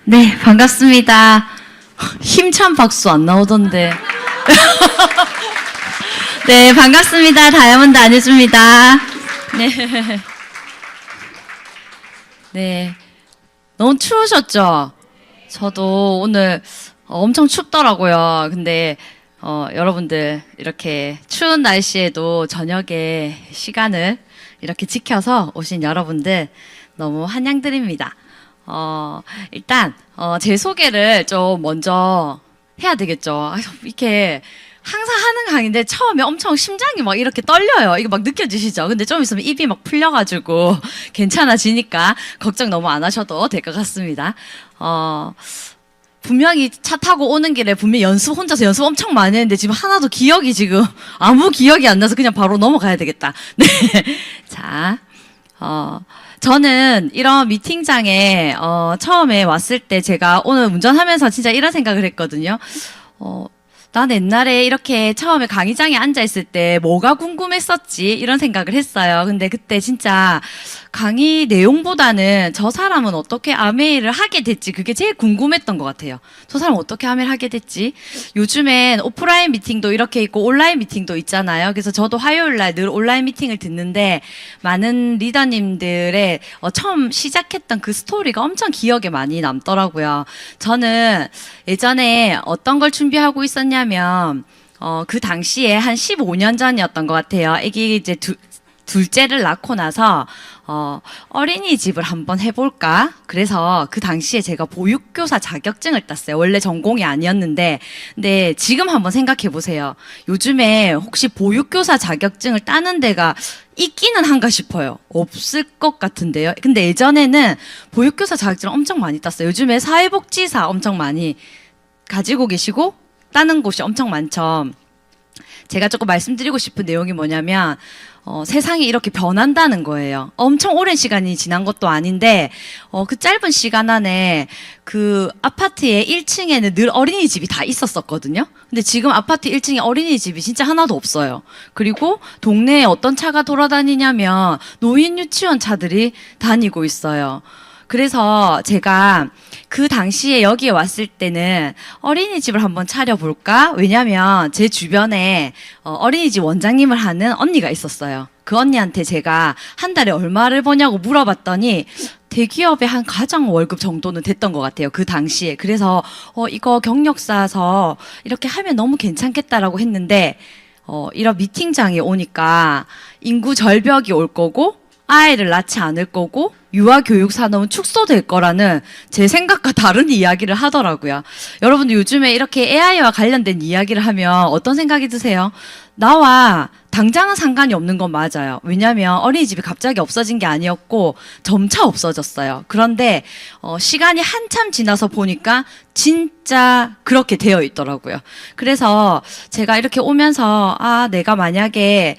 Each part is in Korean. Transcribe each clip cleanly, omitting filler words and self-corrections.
네, 반갑습니다. 힘찬 박수 안 나오던데. 네, 반갑습니다. 다이아몬드 안혜주입니다. 네. 네. 너무 추우셨죠? 저도 오늘 엄청 춥더라고요. 근데, 여러분들, 이렇게 추운 날씨에도 저녁에 시간을 이렇게 지켜서 오신 여러분들 너무 환영드립니다. 일단, 제 소개를 좀 먼저 해야 되겠죠. 이렇게 항상 하는 강의인데 처음에 엄청 심장이 막 이렇게 떨려요. 이거 막 느껴지시죠? 근데 좀 있으면 입이 막 풀려가지고 괜찮아지니까 걱정 너무 안 하셔도 될 것 같습니다. 분명히 차 타고 오는 길에 분명히 혼자서 연습 엄청 많이 했는데 지금 하나도 기억이 지금 아무 기억이 안 나서 그냥 바로 넘어가야 되겠다. 네. 자, 저는 이런 미팅장에, 처음에 왔을 때 제가 오늘 운전하면서 진짜 이런 생각을 했거든요. 난 옛날에 이렇게 처음에 강의장에 앉아있을 때 뭐가 궁금했었지? 이런 생각을 했어요. 근데 그때 진짜 강의 내용보다는 저 사람은 어떻게 아메이를 하게 됐지? 그게 제일 궁금했던 것 같아요. 저 사람은 어떻게 아메이를 하게 됐지? 요즘엔 오프라인 미팅도 이렇게 있고 온라인 미팅도 있잖아요. 그래서 저도 화요일 날 늘 온라인 미팅을 듣는데 많은 리더님들의 처음 시작했던 그 스토리가 엄청 기억에 많이 남더라고요. 저는 예전에 어떤 걸 준비하고 있었냐면 그 당시에 한 15년 전이었던 것 같아요. 애기 이제 둘째를 낳고 나서 어린이집을 한번 해볼까? 그래서 그 당시에 제가 보육교사 자격증을 땄어요. 원래 전공이 아니었는데, 근데 지금 한번 생각해 보세요. 요즘에 혹시 보육교사 자격증을 따는 데가 있기는 한가 싶어요. 없을 것 같은데요. 근데 예전에는 보육교사 자격증을 엄청 많이 땄어요. 요즘에 사회복지사 엄청 많이 가지고 계시고 따는 곳이 엄청 많죠. 제가 조금 말씀드리고 싶은 내용이 뭐냐면 세상이 이렇게 변한다는 거예요. 엄청 오랜 시간이 지난 것도 아닌데 그 짧은 시간 안에 그 아파트의 1층에는 늘 어린이집이 다 있었었거든요. 근데 지금 아파트 1층에 어린이집이 진짜 하나도 없어요. 그리고 동네에 어떤 차가 돌아다니냐면 노인 유치원 차들이 다니고 있어요. 그래서 제가 그 당시에 여기에 왔을 때는 어린이집을 한번 차려볼까? 왜냐면 제 주변에 어린이집 원장님을 하는 언니가 있었어요. 그 언니한테 제가 한 달에 얼마를 버냐고 물어봤더니 대기업의 한 가장 월급 정도는 됐던 것 같아요. 그 당시에. 그래서 이거 경력 쌓아서 이렇게 하면 너무 괜찮겠다라고 했는데 이런 미팅장에 오니까 인구 절벽이 올 거고 아이를 낳지 않을 거고 유아교육 산업은 축소될 거라는 제 생각과 다른 이야기를 하더라고요. 여러분들 요즘에 이렇게 AI와 관련된 이야기를 하면 어떤 생각이 드세요? 나와 당장은 상관이 없는 건 맞아요. 왜냐하면 어린이집이 갑자기 없어진 게 아니었고 점차 없어졌어요. 그런데 시간이 한참 지나서 보니까 진짜 그렇게 되어 있더라고요. 그래서 제가 이렇게 오면서 내가 만약에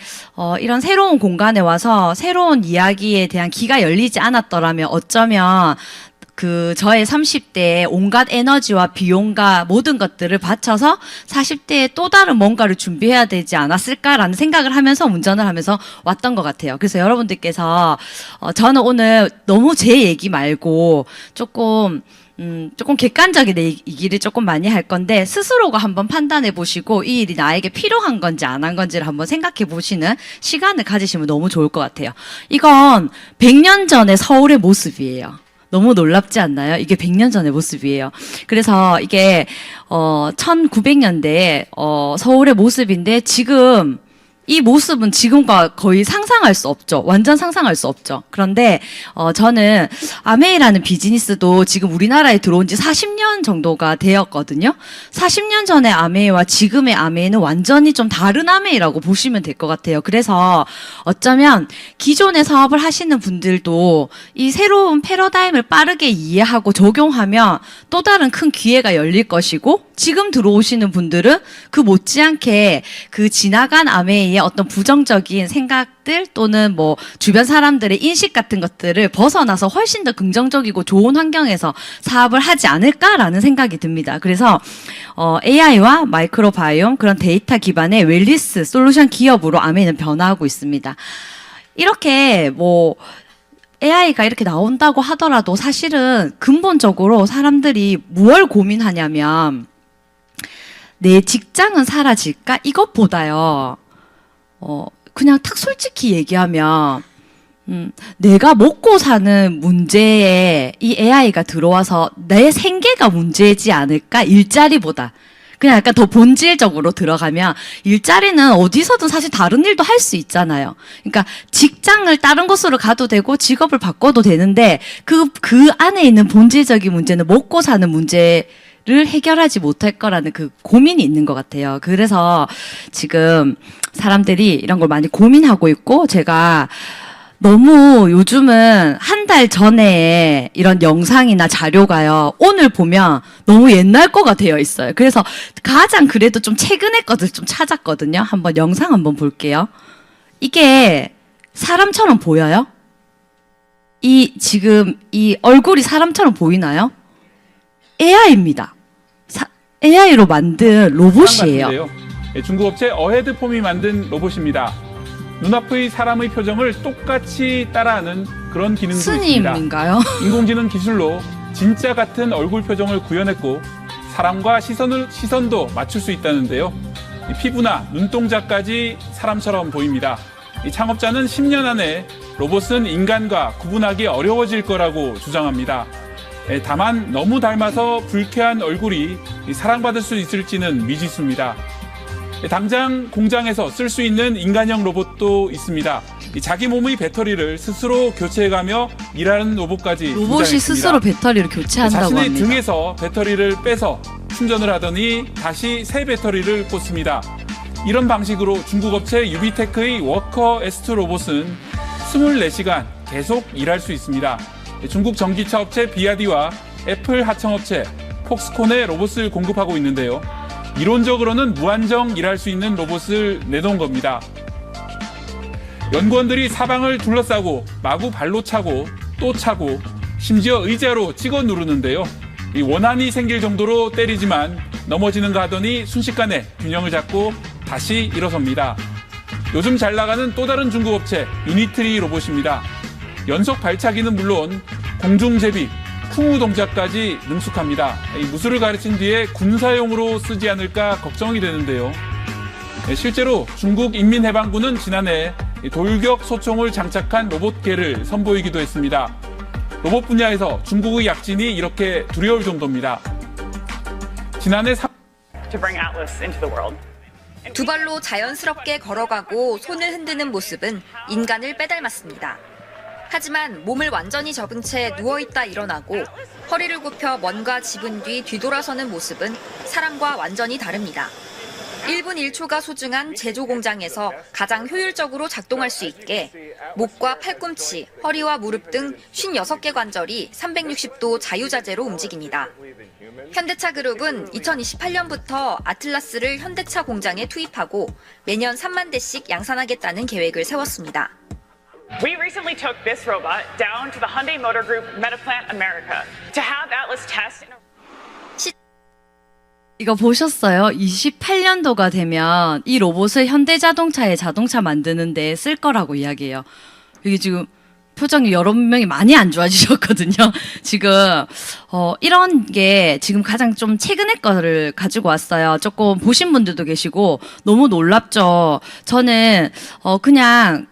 이런 새로운 공간에 와서 새로운 이야기에 대한 귀가 열리지 않았더라면 어쩌면 저의 30대에 온갖 에너지와 비용과 모든 것들을 바쳐서 40대에 또 다른 뭔가를 준비해야 되지 않았을까라는 생각을 하면서 운전을 하면서 왔던 것 같아요. 그래서 여러분들께서, 저는 오늘 너무 제 얘기 말고 조금 객관적인 얘기를 조금 많이 할 건데, 스스로가 한번 판단해 보시고, 이 일이 나에게 필요한 건지 안 한 건지를 한번 생각해 보시는 시간을 가지시면 너무 좋을 것 같아요. 이건 100년 전의 서울의 모습이에요. 너무 놀랍지 않나요? 이게 100년 전의 모습이에요. 그래서 이게 1900년대에 서울의 모습인데 지금 이 모습은 지금과 거의 상상할 수 없죠. 완전 상상할 수 없죠. 그런데 저는 아메이라는 비즈니스도 지금 우리나라에 들어온 지 40년 정도가 되었거든요. 40년 전의 아메이와 지금의 아메이는 완전히 좀 다른 아메이라고 보시면 될 것 같아요. 그래서 어쩌면 기존의 사업을 하시는 분들도 이 새로운 패러다임을 빠르게 이해하고 적용하면 또 다른 큰 기회가 열릴 것이고, 지금 들어오시는 분들은 그 못지않게 그 지나간 아메이의 어떤 부정적인 생각들 또는 뭐 주변 사람들의 인식 같은 것들을 벗어나서 훨씬 더 긍정적이고 좋은 환경에서 사업을 하지 않을까라는 생각이 듭니다. 그래서 AI와 마이크로바이옴 그런 데이터 기반의 웰니스 솔루션 기업으로 아메이는 변화하고 있습니다. 이렇게 AI가 이렇게 나온다고 하더라도 사실은 근본적으로 사람들이 뭘 고민하냐면 내 직장은 사라질까? 이것보다요. 그냥 탁 솔직히 얘기하면 내가 먹고 사는 문제에 이 AI가 들어와서 내 생계가 문제지 않을까? 일자리보다. 그냥 약간 더 본질적으로 들어가면 일자리는 어디서든 사실 다른 일도 할 수 있잖아요. 그러니까 직장을 다른 곳으로 가도 되고 직업을 바꿔도 되는데 그 안에 있는 본질적인 문제는 먹고 사는 문제를 해결하지 못할 거라는 그 고민이 있는 것 같아요. 그래서 지금 사람들이 이런 걸 많이 고민하고 있고 제가 너무 요즘은 한 달 전에 이런 영상이나 자료가요. 오늘 보면 너무 옛날 거가 되어 있어요. 그래서 가장 그래도 좀 최근의 것을 좀 찾았거든요. 한번 영상 한번 볼게요. 이게 사람처럼 보여요? 지금 이 얼굴이 사람처럼 보이나요? AI입니다. AI로 만든 로봇이에요. 중국 업체 어헤드폼이 만든 로봇입니다. 눈앞의 사람의 표정을 똑같이 따라하는 그런 기능도 있습니다. 스님인가요? 인공지능 기술로 진짜 같은 얼굴 표정을 구현했고 사람과 시선도 맞출 수 있다는데요. 피부나 눈동자까지 사람처럼 보입니다. 이 창업자는 10년 안에 로봇은 인간과 구분하기 어려워질 거라고 주장합니다. 다만 너무 닮아서 불쾌한 얼굴이 사랑받을 수 있을지는 미지수입니다. 당장 공장에서 쓸 수 있는 인간형 로봇도 있습니다. 자기 몸의 배터리를 스스로 교체해가며 일하는 로봇까지 로봇이 등장했습니다. 스스로 배터리를 교체한다고 자신의 합니다. 등에서 배터리를 빼서 충전을 하더니 다시 새 배터리를 꽂습니다. 이런 방식으로 중국 업체 유비테크의 워커 S2 로봇은 24시간 계속 일할 수 있습니다. 중국 전기차 업체 비아디와 애플 하청업체 폭스콘에 로봇을 공급하고 있는데요. 이론적으로는 무한정 일할 수 있는 로봇을 내놓은 겁니다. 연구원들이 사방을 둘러싸고 마구 발로 차고 또 차고 심지어 의자로 찍어 누르는데요. 원한이 생길 정도로 때리지만 넘어지는가 하더니 순식간에 균형을 잡고 다시 일어섭니다. 요즘 잘 나가는 또 다른 중국 업체 유니트리 로봇입니다. 연속 발차기는 물론 공중제비, 풍우 동작까지 능숙합니다. 무술을 가르친 뒤에 군사용으로 쓰지 않을까 걱정이 되는데요. 실제로 중국 인민해방군은 지난해 돌격 소총을 장착한 로봇개를 선보이기도 했습니다. 로봇 분야에서 중국의 약진이 이렇게 두려울 정도입니다. 지난해 두 발로 자연스럽게 걸어가고 손을 흔드는 모습은 인간을 빼닮았습니다. 하지만 몸을 완전히 접은 채 누워있다 일어나고 허리를 굽혀 뭔가 집은 뒤 뒤돌아서는 모습은 사람과 완전히 다릅니다. 1분 1초가 소중한 제조 공장에서 가장 효율적으로 작동할 수 있게 목과 팔꿈치, 허리와 무릎 등 56개 관절이 360도 자유자재로 움직입니다. 현대차 그룹은 2028년부터 아틀라스를 현대차 공장에 투입하고 매년 3만 대씩 양산하겠다는 계획을 세웠습니다. We recently took this robot down to the Hyundai Motor Group Metaplant America to have Atlas test. 이거 보셨어요? 28년도가 되면 이 로봇을 현대자동차에 자동차 만드는데 쓸 거라고 이야기해요. 이게 지금 표정이 여러 명이 많이 안 좋아지셨거든요. 지금 이런 게 지금 가장 좀 최근의 거를 가지고 왔어요. 조금 보신 분들도 계시고 너무 놀랍죠. 저는 그냥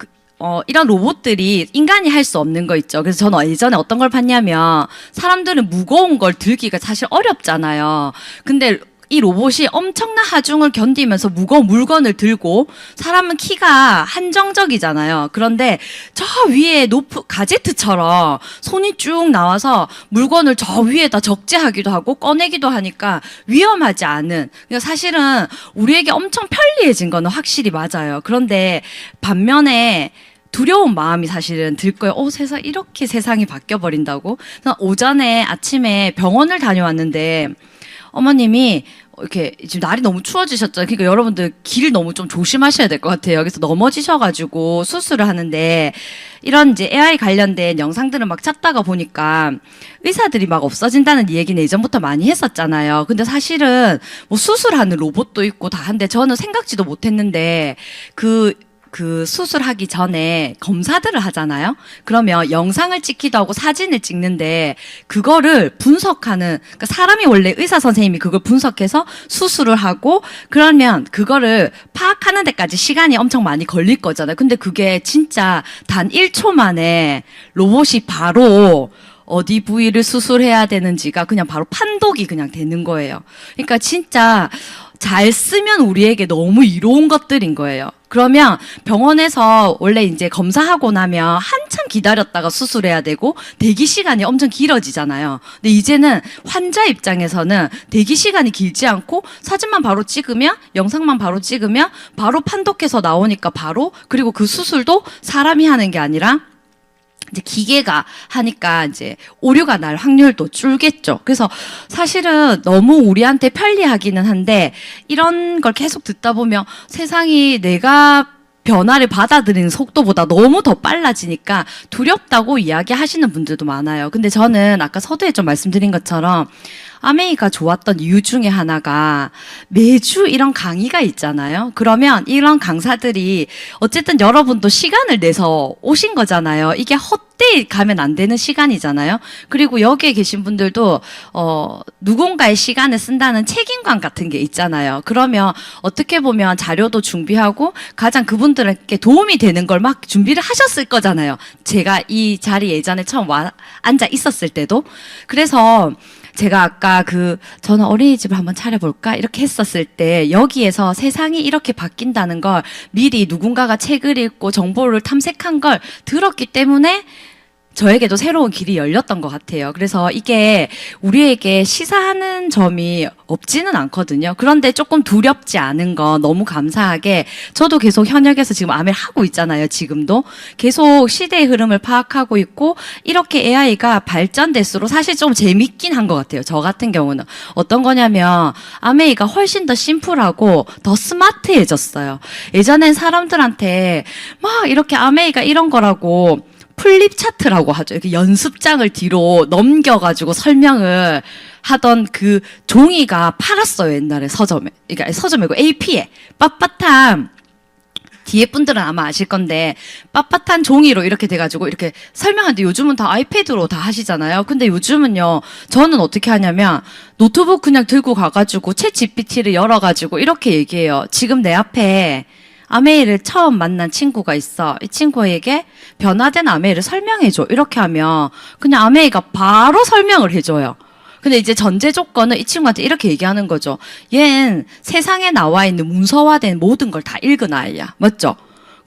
이런 로봇들이 인간이 할 수 없는 거 있죠. 그래서 저는 예전에 어떤 걸 봤냐면 사람들은 무거운 걸 들기가 사실 어렵잖아요. 근데 이 로봇이 엄청난 하중을 견디면서 무거운 물건을 들고 사람은 키가 한정적이잖아요. 그런데 저 위에 가제트처럼 손이 쭉 나와서 물건을 저 위에다 적재하기도 하고 꺼내기도 하니까 위험하지 않은. 그러니까 사실은 우리에게 엄청 편리해진 거는 확실히 맞아요. 그런데 반면에 두려운 마음이 사실은 들 거예요. 이렇게 세상이 바뀌어버린다고? 오전에 아침에 병원을 다녀왔는데 어머님이 이렇게 지금 날이 너무 추워지셨잖아요. 그러니까 여러분들 길 너무 좀 조심하셔야 될 것 같아요. 그래서 넘어지셔가지고 수술을 하는데 이런 이제 AI 관련된 영상들을 막 찾다가 보니까 의사들이 막 없어진다는 얘기는 예전부터 많이 했었잖아요. 근데 사실은 뭐 수술하는 로봇도 있고 다 한데 저는 생각지도 못했는데 그 그 수술하기 전에 검사들을 하잖아요. 그러면 영상을 찍기도 하고 사진을 찍는데 그거를 분석하는, 그러니까 사람이 원래 의사 선생님이 그걸 분석해서 수술을 하고 그러면 그거를 파악하는 데까지 시간이 엄청 많이 걸릴 거잖아요. 근데 그게 진짜 단 1초 만에 로봇이 바로 어디 부위를 수술해야 되는지가 그냥 바로 판독이 그냥 되는 거예요. 그러니까 진짜 잘 쓰면 우리에게 너무 이로운 것들인 거예요. 그러면 병원에서 원래 이제 검사하고 나면 한참 기다렸다가 수술해야 되고 대기 시간이 엄청 길어지잖아요. 근데 이제는 환자 입장에서는 대기 시간이 길지 않고 사진만 바로 찍으면, 영상만 바로 찍으면 바로 판독해서 나오니까 바로, 그리고 그 수술도 사람이 하는 게 아니라 이제 기계가 하니까 이제 오류가 날 확률도 줄겠죠. 그래서 사실은 너무 우리한테 편리하기는 한데 이런 걸 계속 듣다 보면 세상이 내가 변화를 받아들이는 속도보다 너무 더 빨라지니까 두렵다고 이야기하시는 분들도 많아요. 근데 저는 아까 서두에 좀 말씀드린 것처럼 아메이가 좋았던 이유 중에 하나가 매주 이런 강의가 있잖아요. 그러면 이런 강사들이 어쨌든 여러분도 시간을 내서 오신 거잖아요. 이게 헛되이 가면 안 되는 시간이잖아요. 그리고 여기에 계신 분들도 누군가의 시간을 쓴다는 책임감 같은 게 있잖아요. 그러면 어떻게 보면 자료도 준비하고 가장 그분들에게 도움이 되는 걸 막 준비를 하셨을 거잖아요. 제가 이 자리 예전에 처음 앉아 있었을 때도. 그래서 제가 아까 저는 어린이집을 한번 차려볼까? 이렇게 했었을 때 여기에서 세상이 이렇게 바뀐다는 걸 미리 누군가가 책을 읽고 정보를 탐색한 걸 들었기 때문에 저에게도 새로운 길이 열렸던 것 같아요. 그래서 이게 우리에게 시사하는 점이 없지는 않거든요. 그런데 조금 두렵지 않은 거 너무 감사하게 저도 계속 현역에서 지금 아메를 하고 있잖아요. 지금도 계속 시대의 흐름을 파악하고 있고 이렇게 AI가 발전될수록 사실 좀 재밌긴 한 것 같아요. 저 같은 경우는 어떤 거냐면 아메이가 훨씬 더 심플하고 더 스마트해졌어요. 예전엔 사람들한테 막 이렇게 아메이가 이런 거라고 플립 차트라고 하죠. 이렇게 연습장을 뒤로 넘겨가지고 설명을 하던 그 종이가 팔았어요. 옛날에 서점에. 그러니까 서점이고 AP에. 빳빳한, 뒤에 분들은 아마 아실 건데 빳빳한 종이로 이렇게 돼가지고 이렇게 설명하는데 요즘은 다 아이패드로 다 하시잖아요. 근데 요즘은요, 저는 어떻게 하냐면 노트북 그냥 들고 가가지고 챗 GPT를 열어가지고 이렇게 얘기해요. 지금 내 앞에 아메이를 처음 만난 친구가 있어. 이 친구에게 변화된 아메이를 설명해줘. 이렇게 하면 그냥 아메이가 바로 설명을 해줘요. 근데 이제 전제 조건은 이 친구한테 이렇게 얘기하는 거죠. 얜 세상에 나와 있는 문서화된 모든 걸 다 읽은 아이야. 맞죠?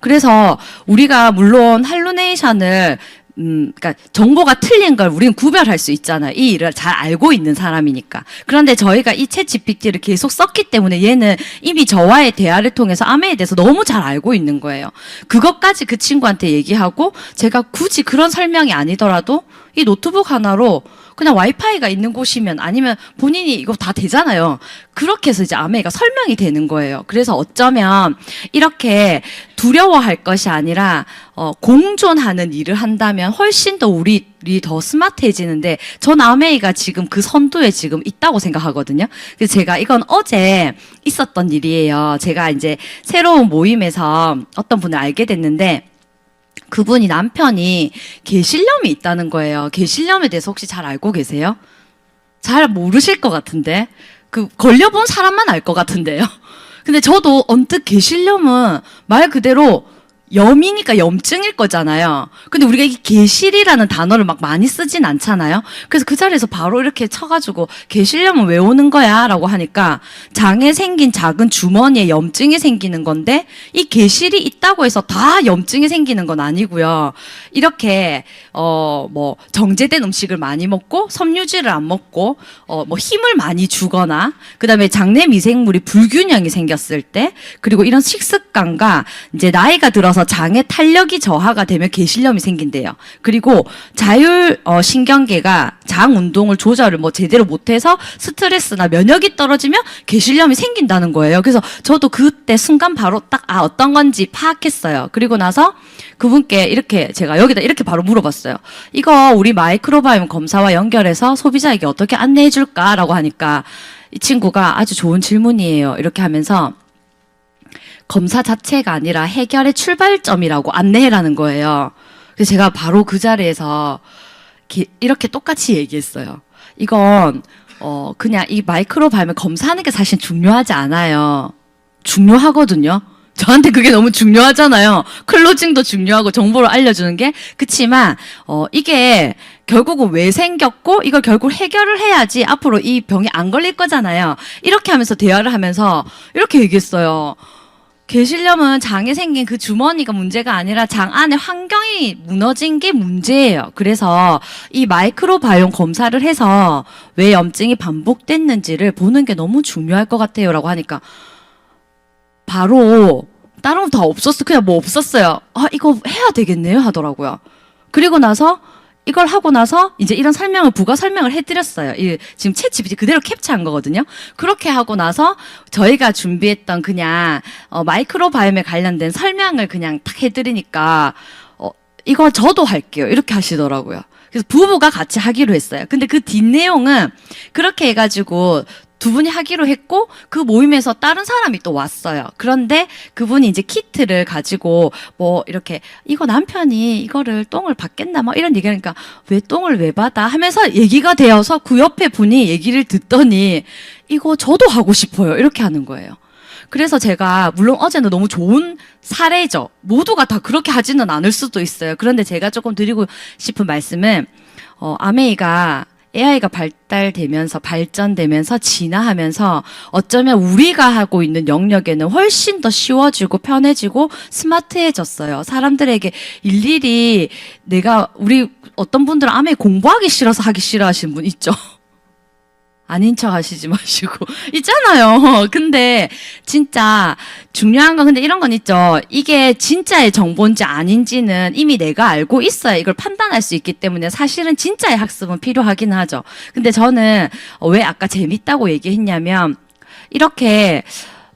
그래서 우리가 물론 할루네이션을 그러니까 정보가 틀린 걸 우리는 구별할 수 있잖아요. 이 일을 잘 알고 있는 사람이니까. 그런데 저희가 이 챗 GPT를 계속 썼기 때문에 얘는 이미 저와의 대화를 통해서 아메에 대해서 너무 잘 알고 있는 거예요. 그것까지 그 친구한테 얘기하고 제가 굳이 그런 설명이 아니더라도 이 노트북 하나로 그냥 와이파이가 있는 곳이면 아니면 본인이 이거 다 되잖아요. 그렇게 해서 이제 아메이가 설명이 되는 거예요. 그래서 어쩌면 이렇게 두려워할 것이 아니라 공존하는 일을 한다면 훨씬 더 우리 더 스마트해지는데 전 아메이가 지금 그 선두에 지금 있다고 생각하거든요. 그래서 제가 이건 어제 있었던 일이에요. 제가 이제 새로운 모임에서 어떤 분을 알게 됐는데 그분이 남편이 게실염이 있다는 거예요. 게실염에 대해서 혹시 잘 알고 계세요? 잘 모르실 것 같은데 걸려본 사람만 알 것 같은데요. 근데 저도 언뜻 게실염은 말 그대로 염이니까 염증일 거잖아요. 근데 우리가 이 게실이라는 단어를 막 많이 쓰진 않잖아요. 그래서 그 자리에서 바로 이렇게 쳐가지고 게실염은 왜 오는 거야? 라고 하니까 장에 생긴 작은 주머니에 염증이 생기는 건데 이 게실이 있다고 해서 다 염증이 생기는 건 아니고요. 이렇게 뭐 정제된 음식을 많이 먹고 섬유질을 안 먹고 뭐 힘을 많이 주거나 그다음에 장내 미생물이 불균형이 생겼을 때 그리고 이런 식습관과 이제 나이가 들어서 장의 탄력이 저하가 되면 게실염이 생긴대요. 그리고 자율 신경계가 장 운동을 조절을 뭐 제대로 못해서 스트레스나 면역이 떨어지면 게실염이 생긴다는 거예요. 그래서 저도 그때 순간 바로 딱 어떤 건지 파악했어요. 그리고 나서 그분께 이렇게 제가 여기다 이렇게 바로 물어봤어요. 이거 우리 마이크로바이옴 검사와 연결해서 소비자에게 어떻게 안내해 줄까라고 하니까 이 친구가 아주 좋은 질문이에요. 이렇게 하면서 검사 자체가 아니라 해결의 출발점이라고 안내해라는 거예요. 그래서 제가 바로 그 자리에서 이렇게 똑같이 얘기했어요. 이건 그냥 이 마이크로 발매 검사하는 게 사실 중요하지 않아요. 중요하거든요. 저한테 그게 너무 중요하잖아요. 클로징도 중요하고 정보를 알려주는 게. 그치만 이게 결국은 왜 생겼고 이걸 결국 해결을 해야지 앞으로 이 병이 안 걸릴 거잖아요. 이렇게 하면서 대화를 하면서 이렇게 얘기했어요. 개실염은 장에 생긴 그 주머니가 문제가 아니라 장 안에 환경이 무너진 게 문제예요. 그래서 이 마이크로바이옴 검사를 해서 왜 염증이 반복됐는지를 보는 게 너무 중요할 것 같아요. 라고 하니까 바로 다른 거 다 없었어. 그냥 뭐 없었어요. 아, 이거 해야 되겠네요. 하더라고요. 그리고 나서 이걸 하고 나서 이제 이런 설명을 부가 설명을 해드렸어요. 지금 챗GPT 그대로 캡처한 거거든요. 그렇게 하고 나서 저희가 준비했던 그냥 마이크로바이옴에 관련된 설명을 그냥 딱 해드리니까 이거 저도 할게요. 이렇게 하시더라고요. 그래서 부부가 같이 하기로 했어요. 근데 그 뒷내용은 그렇게 해가지고 두 분이 하기로 했고 그 모임에서 다른 사람이 또 왔어요. 그런데 그분이 이제 키트를 가지고 뭐 이렇게 이거 남편이 이거를 똥을 받겠나 막 이런 얘기하니까 왜 똥을 왜 받아 하면서 얘기가 되어서 그 옆에 분이 얘기를 듣더니 이거 저도 하고 싶어요. 이렇게 하는 거예요. 그래서 제가 물론 어제는 너무 좋은 사례죠. 모두가 다 그렇게 하지는 않을 수도 있어요. 그런데 제가 조금 드리고 싶은 말씀은 아메이가 AI가 발전되면서 진화하면서 어쩌면 우리가 하고 있는 영역에는 훨씬 더 쉬워지고 편해지고 스마트해졌어요. 사람들에게 일일이 우리 어떤 분들은 아메이 공부하기 싫어서 하기 싫어하시는 분 있죠. 아닌 척 하시지 마시고. 있잖아요. 근데 진짜 중요한 건 근데 이런 건 있죠. 이게 진짜의 정보인지 아닌지는 이미 내가 알고 있어야 이걸 판단할 수 있기 때문에 사실은 진짜의 학습은 필요하긴 하죠. 근데 저는 왜 아까 재밌다고 얘기했냐면 이렇게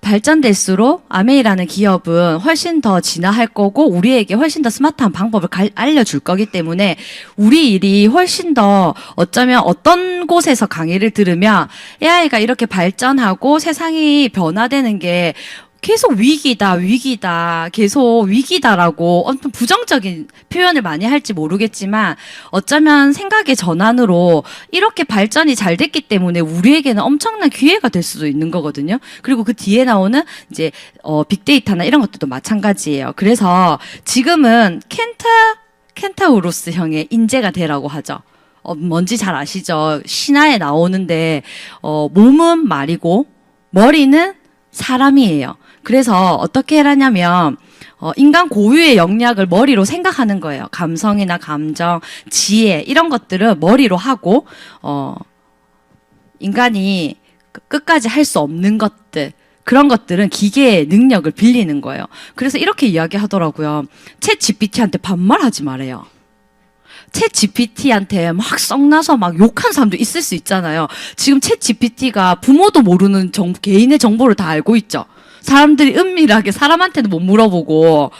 발전될수록 아메이라는 기업은 훨씬 더 진화할 거고 우리에게 훨씬 더 스마트한 방법을 알려줄 거기 때문에 우리 일이 훨씬 더 어쩌면 어떤 곳에서 강의를 들으면 AI가 이렇게 발전하고 세상이 변화되는 게 계속 위기다, 계속 위기다라고 엄청 부정적인 표현을 많이 할지 모르겠지만 어쩌면 생각의 전환으로 이렇게 발전이 잘 됐기 때문에 우리에게는 엄청난 기회가 될 수도 있는 거거든요. 그리고 그 뒤에 나오는 이제 빅데이터나 이런 것들도 마찬가지예요. 그래서 지금은 켄타우로스형의 인재가 되라고 하죠. 뭔지 잘 아시죠? 신화에 나오는데 몸은 말이고 머리는 사람이에요. 그래서 어떻게 해라냐면 인간 고유의 역량을 머리로 생각하는 거예요. 감성이나 감정, 지혜 이런 것들을 머리로 하고 인간이 끝까지 할 수 없는 것들 그런 것들은 기계의 능력을 빌리는 거예요. 그래서 이렇게 이야기하더라고요. 챗 GPT한테 반말하지 말아요. 챗 GPT한테 막 썩나서 막 욕한 사람도 있을 수 있잖아요. 지금 챗 GPT가 부모도 모르는 개인의 정보를 다 알고 있죠. 사람들이 은밀하게 사람한테는 못 물어보고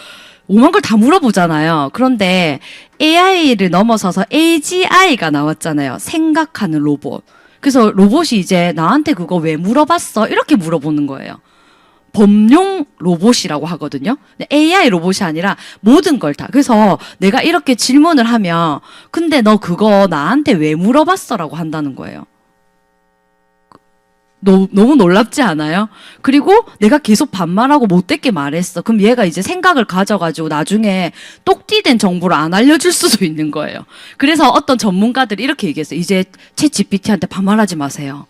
오만 걸 다 물어보잖아요. 그런데 AI를 넘어서서 AGI가 나왔잖아요. 생각하는 로봇. 그래서 로봇이 이제 나한테 그거 왜 물어봤어? 이렇게 물어보는 거예요. 범용 로봇이라고 하거든요. AI 로봇이 아니라 모든 걸 다. 그래서 내가 이렇게 질문을 하면 근데 너 그거 나한테 왜 물어봤어? 라고 한다는 거예요. 너무 놀랍지 않아요? 그리고 내가 계속 반말하고 못되게 말했어. 그럼 얘가 이제 생각을 가져가지고 나중에 똑띠된 정보를 안 알려줄 수도 있는 거예요. 그래서 어떤 전문가들이 이렇게 얘기했어요. 이제 챗 GPT한테 반말하지 마세요.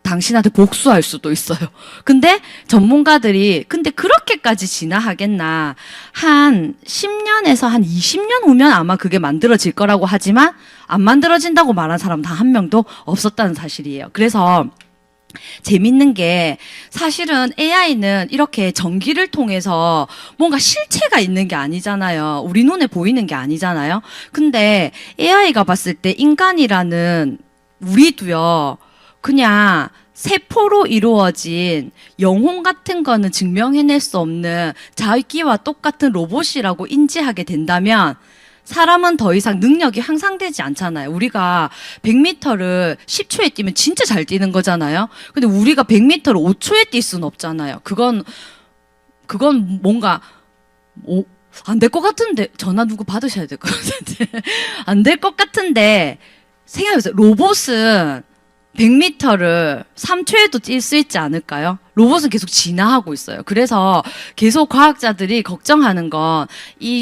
당신한테 복수할 수도 있어요. 근데 전문가들이 근데 그렇게까지 진화하겠나. 한 10년에서 한 20년 후면 아마 그게 만들어질 거라고 하지만 안 만들어진다고 말한 사람 단 한 명도 없었다는 사실이에요. 그래서 재밌는 게 사실은 AI는 이렇게 전기를 통해서 뭔가 실체가 있는 게 아니잖아요. 우리 눈에 보이는 게 아니잖아요. 근데 AI가 봤을 때 인간이라는 우리도요. 그냥 세포로 이루어진 영혼 같은 거는 증명해낼 수 없는 자기와 똑같은 로봇이라고 인지하게 된다면 사람은 더 이상 능력이 향상되지 않잖아요. 우리가 100m를 10초에 뛰면 진짜 잘 뛰는 거잖아요. 근데 우리가 100m를 5초에 뛸 수는 없잖아요. 그건 그건 뭔가 안 될 것 같은데 전화 누구 받으셔야 될 것 같은데 안 될 것 같은데 생각해보세요. 로봇은 100m를 3초에도 뛸 수 있지 않을까요? 로봇은 계속 진화하고 있어요. 그래서 계속 과학자들이 걱정하는 건 이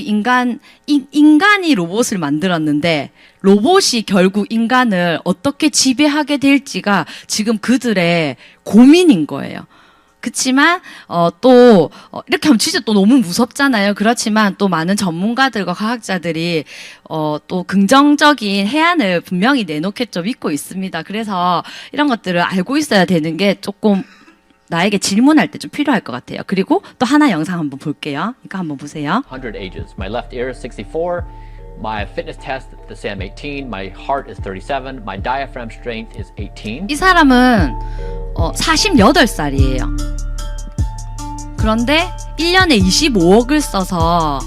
인간이 로봇을 만들었는데 로봇이 결국 인간을 어떻게 지배하게 될지가 지금 그들의 고민인 거예요. 그렇지만 또 이렇게 하면 진짜 또 너무 무섭잖아요. 그렇지만 또 많은 전문가들과 과학자들이 또 긍정적인 해안을 분명히 내놓겠죠. 믿고 있습니다. 그래서 이런 것들을 알고 있어야 되는 게 조금 나에게 질문할 때 좀 필요할 것 같아요. 그리고 또 하나 영상 한번 볼게요. 이거 한번 보세요. 100 ages. My left ear is 64. My fitness test, they say I'm 18. My heart is 37. My diaphragm strength is 18. 이 사람은 48살이에요. 그런데 1년에 25억을 써서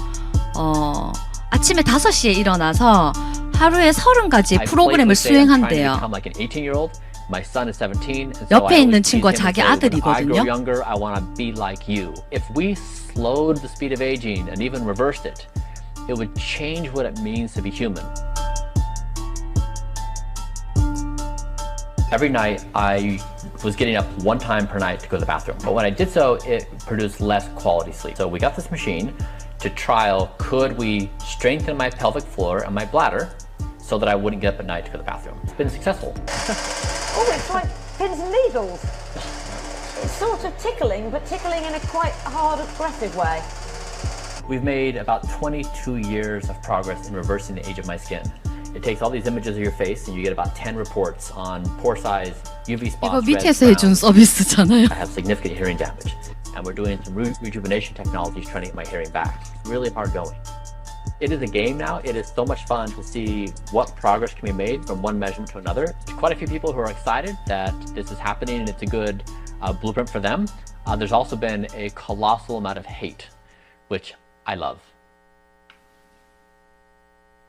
아침에 5시에 일어나서 하루에 30가지의 I 프로그램을 playfully say I'm trying to 수행한대요. become like an 18-year-old. My son is 17. And so 옆에 I 있는 always 친구가 tease him and 자기 say, when I 아들이거든요. grow younger, I want to be like you. If we slowed the speed of aging and even reversed it, it would change what it means to be human. Every night, I was getting up one time per night to go to the bathroom. But when I did so, it produced less quality sleep. So we got this machine to trial, could we strengthen my pelvic floor and my bladder so that I wouldn't get up at night to go to the bathroom. It's been successful. Oh, it's like pins and needles. It's sort of tickling, but tickling in a quite hard, aggressive way. We've made about 22 years of progress in reversing the age of my skin. It takes all these images of your face and you get about 10 reports on pore size, UV spots, 이거 reds, 밑에서 해준 browns. 서비스잖아요. I have significant hearing damage. And we're doing some rejuvenation technologies trying to get my hearing back. It's really hard going. It is a game now. It is so much fun to see what progress can be made from one measurement to another. There's quite a few people who are excited that this is happening and it's a good blueprint for them. There's also been a colossal amount of hate, which I love.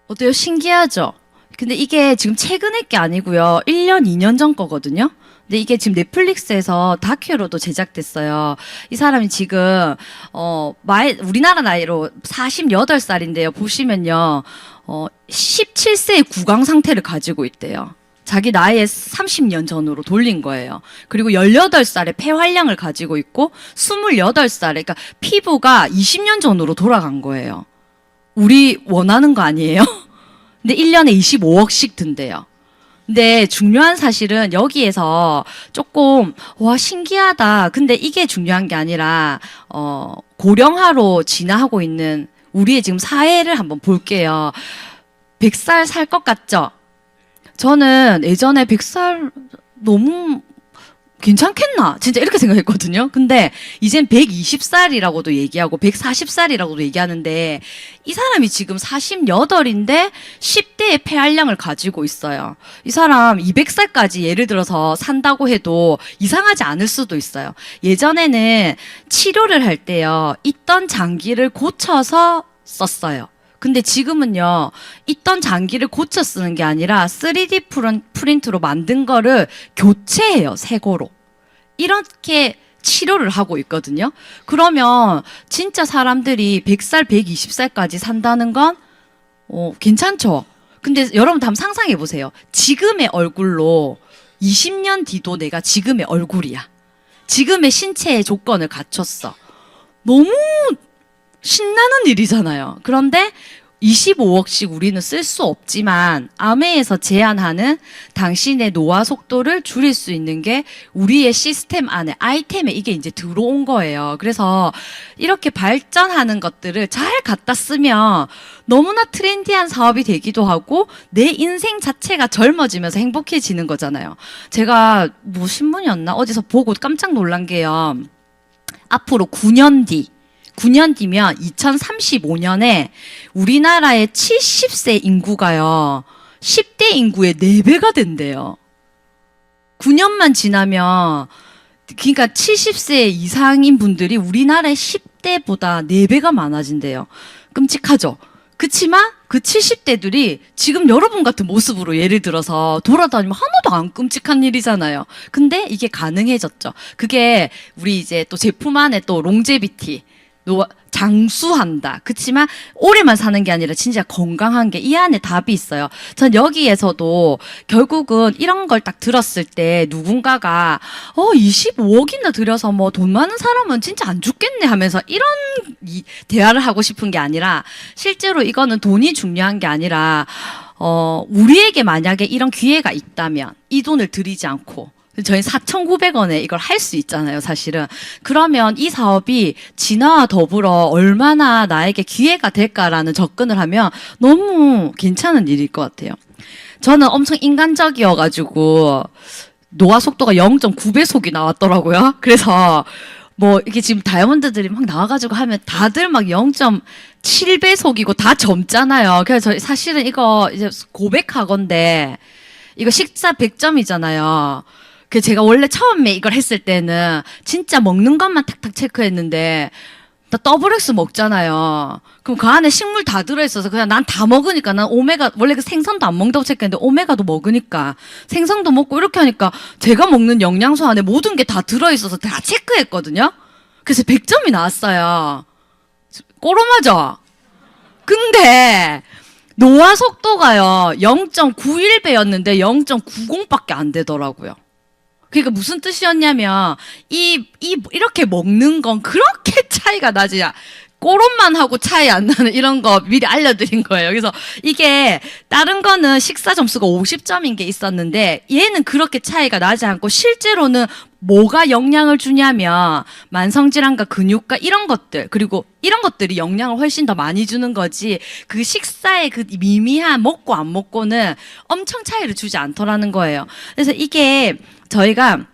어때요? 신기하죠? 근데 이게 지금 최근의 게 아니고요. 1년, 2년 전 거거든요. 근데 이게 지금 넷플릭스에서 다큐로도 제작됐어요. 이 사람이 지금 우리나라 나이로 48살인데요. 보시면요. 17세의 구강 상태를 가지고 있대요. 자기 나이의 30년 전으로 돌린 거예요. 그리고 18살의 폐활량을 가지고 있고 28살에 그러니까 피부가 20년 전으로 돌아간 거예요. 우리 원하는 거 아니에요? 근데 1년에 25억씩 든대요. 근데 중요한 사실은 여기에서 조금 와 신기하다. 근데 이게 중요한 게 아니라 고령화로 진화하고 있는 우리의 지금 사회를 한번 볼게요. 100살 살 것 같죠? 저는 예전에 100살 너무 괜찮겠나? 진짜 이렇게 생각했거든요. 근데 이젠 120살이라고도 얘기하고 140살이라고도 얘기하는데 이 사람이 지금 48인데 10대의 폐활량을 가지고 있어요. 이 사람 200살까지 예를 들어서 산다고 해도 이상하지 않을 수도 있어요. 예전에는 치료를 할 때요. 있던 장기를 고쳐서 썼어요. 근데 지금은요, 있던 장기를 고쳐 쓰는 게 아니라 3D 프린트로 만든 거를 교체해요, 새 거로. 이렇게 치료를 하고 있거든요. 그러면 진짜 사람들이 100살, 120살까지 산다는 건, 괜찮죠? 근데 여러분 한번 상상해 보세요. 지금의 얼굴로 20년 뒤도 내가 지금의 얼굴이야. 지금의 신체의 조건을 갖췄어. 너무 신나는 일이잖아요. 그런데 25억씩 우리는 쓸 수 없지만 암회에서 제안하는 당신의 노화 속도를 줄일 수 있는 게 우리의 시스템 안에 아이템에 이게 이제 들어온 거예요. 그래서 이렇게 발전하는 것들을 잘 갖다 쓰면 너무나 트렌디한 사업이 되기도 하고 내 인생 자체가 젊어지면서 행복해지는 거잖아요. 제가 뭐 신문이었나 어디서 보고 깜짝 놀란 게요. 앞으로 9년 뒤면 2035년에 우리나라의 70세 인구가요, 10대 인구의 4배가 된대요. 9년만 지나면, 그러니까 70세 이상인 분들이 우리나라의 10대보다 4배가 많아진대요. 끔찍하죠? 그치만 그 70대들이 지금 여러분 같은 모습으로 예를 들어서 돌아다니면 하나도 안 끔찍한 일이잖아요. 근데 이게 가능해졌죠. 그게 우리 이제 또 제품 안에 또 롱제비티, 장수한다. 그치만 오래만 사는 게 아니라 진짜 건강한 게 이 안에 답이 있어요. 전 여기에서도 결국은 이런 걸 딱 들었을 때 누군가가 25억이나 들여서 뭐 돈 많은 사람은 진짜 안 죽겠네 하면서 이런 대화를 하고 싶은 게 아니라 실제로 이거는 돈이 중요한 게 아니라 우리에게 만약에 이런 기회가 있다면 이 돈을 들이지 않고 저희 4,900원에 이걸 할 수 있잖아요, 사실은. 그러면 이 사업이 진화와 더불어 얼마나 나에게 기회가 될까라는 접근을 하면 너무 괜찮은 일일 것 같아요. 저는 엄청 인간적이어가지고 노화 속도가 0.9배속이 나왔더라고요. 그래서 뭐 이게 지금 다이아몬드들이 막 나와가지고 하면 다들 막 0.7배속이고 다 젊잖아요. 그래서 사실은 이거 이제 고백하건데 이거 식사 100점이잖아요. 그 제가 원래 처음에 이걸 했을 때는 진짜 먹는 것만 탁탁 체크했는데 나 더블엑스 먹잖아요. 그럼 그 안에 식물 다 들어있어서 그냥 난 다 먹으니까 난 오메가 원래 그 생선도 안 먹는다고 체크했는데 오메가도 먹으니까 생선도 먹고 이렇게 하니까 제가 먹는 영양소 안에 모든 게 다 들어있어서 다 체크했거든요. 그래서 100점이 나왔어요. 꼬로마죠? 근데 노화 속도가요 0.91배였는데 0.90밖에 안 되더라고요. 그러니까 무슨 뜻이었냐면 이렇게 먹는 건 그렇게 차이가 나지 꼬롬만 하고 차이 안 나는 이런 거 미리 알려드린 거예요. 그래서 이게 다른 거는 식사 점수가 50점인 게 있었는데 얘는 그렇게 차이가 나지 않고 실제로는 뭐가 영향을 주냐면 만성질환과 근육과 이런 것들 그리고 이런 것들이 영향을 훨씬 더 많이 주는 거지 그 식사의 그 미미한 먹고 안 먹고는 엄청 차이를 주지 않더라는 거예요. 그래서 이게 저희가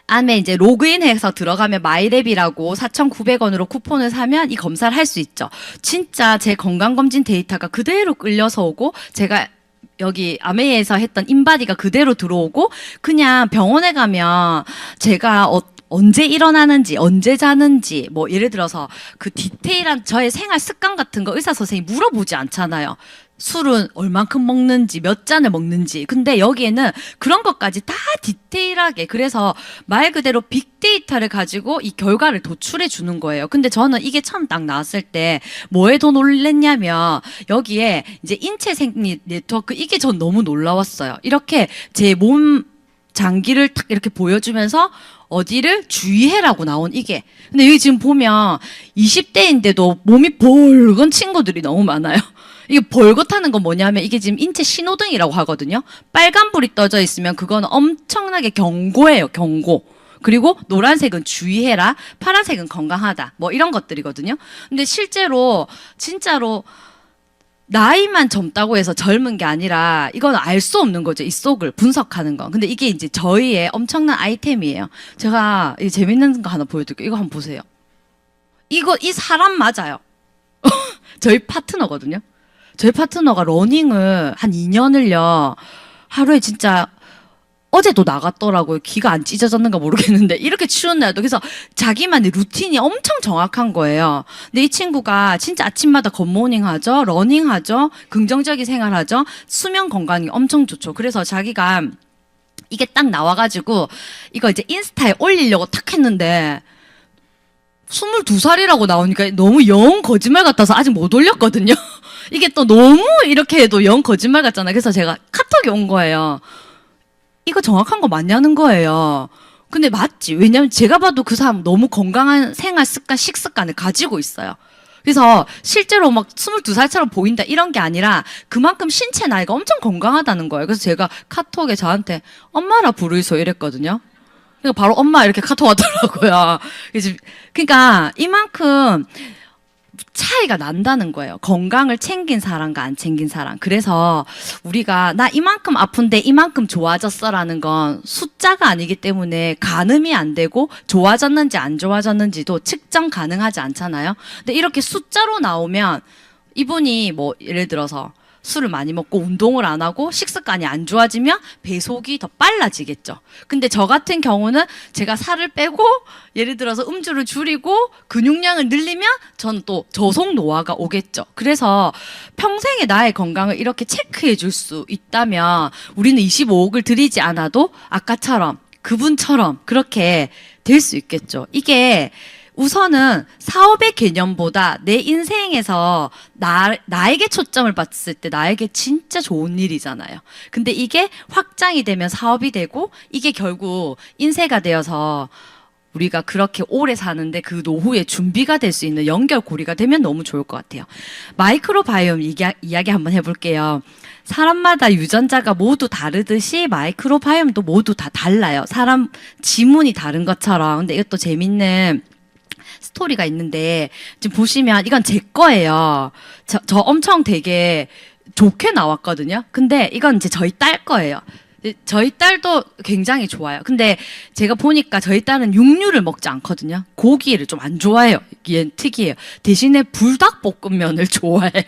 안에 이제 로그인해서 들어가면 마이랩이라고 4,900원으로 쿠폰을 사면 이 검사를 할 수 있죠. 진짜 제 건강검진 데이터가 그대로 끌려서 오고 제가 여기 아메이에서 했던 인바디가 그대로 들어오고 그냥 병원에 가면 제가 언제 일어나는지 언제 자는지 뭐 예를 들어서 그 디테일한 저의 생활 습관 같은 거 의사 선생님이 물어보지 않잖아요. 술은 얼만큼 먹는지 몇 잔을 먹는지 근데 여기에는 그런 것까지 다 디테일하게 그래서 말 그대로 빅데이터를 가지고 이 결과를 도출해 주는 거예요. 근데 저는 이게 처음 딱 나왔을 때 뭐에 더 놀랬냐면 여기에 이제 인체 생리 네트워크 이게 전 너무 놀라웠어요. 이렇게 제 몸 장기를 탁 이렇게 보여주면서 어디를 주의해라고 나온 이게. 근데 여기 지금 보면 20대인데도 몸이 붉은 친구들이 너무 많아요. 이게 벌겋다는 건 뭐냐면 이게 지금 인체 신호등이라고 하거든요. 빨간불이 떠져 있으면 그거는 엄청나게 경고예요. 경고. 그리고 노란색은 주의해라. 파란색은 건강하다. 뭐 이런 것들이거든요. 근데 실제로 진짜로 나이만 젊다고 해서 젊은 게 아니라 이건 알 수 없는 거죠. 이 속을 분석하는 거. 근데 이게 이제 저희의 엄청난 아이템이에요. 제가 이 재밌는 거 하나 보여드릴게요. 이거 한번 보세요. 이 사람 맞아요. 저희 파트너거든요. 저희 파트너가 러닝을 한 2년을요. 하루에 진짜 어제도 나갔더라고요. 기가 안 찢어졌는가 모르겠는데 이렇게 추운 날도 그래서 자기만의 루틴이 엄청 정확한 거예요. 근데 이 친구가 진짜 아침마다 굿모닝 하죠. 러닝 하죠. 긍정적인 생활 하죠. 수면 건강이 엄청 좋죠. 그래서 자기가 이게 딱 나와가지고 이거 이제 인스타에 올리려고 탁 했는데 22살이라고 나오니까 너무 영 거짓말 같아서 아직 못 올렸거든요. 이게 또 너무 이렇게 해도 영 거짓말 같잖아요. 그래서 제가 카톡이 온 거예요. 이거 정확한 거 맞냐는 거예요. 근데 맞지. 왜냐면 제가 봐도 그 사람 너무 건강한 생활 습관, 식습관을 가지고 있어요. 그래서 실제로 막 22살처럼 보인다 이런 게 아니라 그만큼 신체 나이가 엄청 건강하다는 거예요. 그래서 제가 카톡에 저한테 엄마라 부르이소 이랬거든요. 그러니까 바로 엄마 이렇게 카톡 왔더라고요. 그러니까 이만큼 차이가 난다는 거예요. 건강을 챙긴 사람과 안 챙긴 사람. 그래서 우리가 나 이만큼 아픈데 이만큼 좋아졌어라는 건 숫자가 아니기 때문에 가늠이 안 되고 좋아졌는지 안 좋아졌는지도 측정 가능하지 않잖아요. 근데 이렇게 숫자로 나오면 이분이 뭐 예를 들어서 술을 많이 먹고 운동을 안 하고 식습관이 안 좋아지면 배속이 더 빨라지겠죠. 근데 저 같은 경우는 제가 살을 빼고 예를 들어서 음주를 줄이고 근육량을 늘리면 저는 또 저속 노화가 오겠죠. 그래서 평생의 나의 건강을 이렇게 체크해 줄 수 있다면 우리는 25억을 들이지 않아도 아까처럼 그분처럼 그렇게 될 수 있겠죠. 이게 우선은 사업의 개념보다 내 인생에서 나에게 초점을 봤을 때 나에게 진짜 좋은 일이잖아요. 근데 이게 확장이 되면 사업이 되고 이게 결국 인쇄가 되어서 우리가 그렇게 오래 사는데 그 노후에 준비가 될 수 있는 연결고리가 되면 너무 좋을 것 같아요. 마이크로바이옴 이야기 한번 해볼게요. 사람마다 유전자가 모두 다르듯이 마이크로바이옴도 모두 다 달라요. 사람 지문이 다른 것처럼. 근데 이것도 재밌는 스토리가 있는데 지금 보시면 이건 제 거예요. 저 엄청 되게 좋게 나왔거든요. 근데 이건 이제 저희 딸 거예요. 저희 딸도 굉장히 좋아요. 근데 제가 보니까 저희 딸은 육류를 먹지 않거든요. 고기를 좀 안 좋아해요. 얘는 특이해요. 대신에 불닭볶음면을 좋아해요.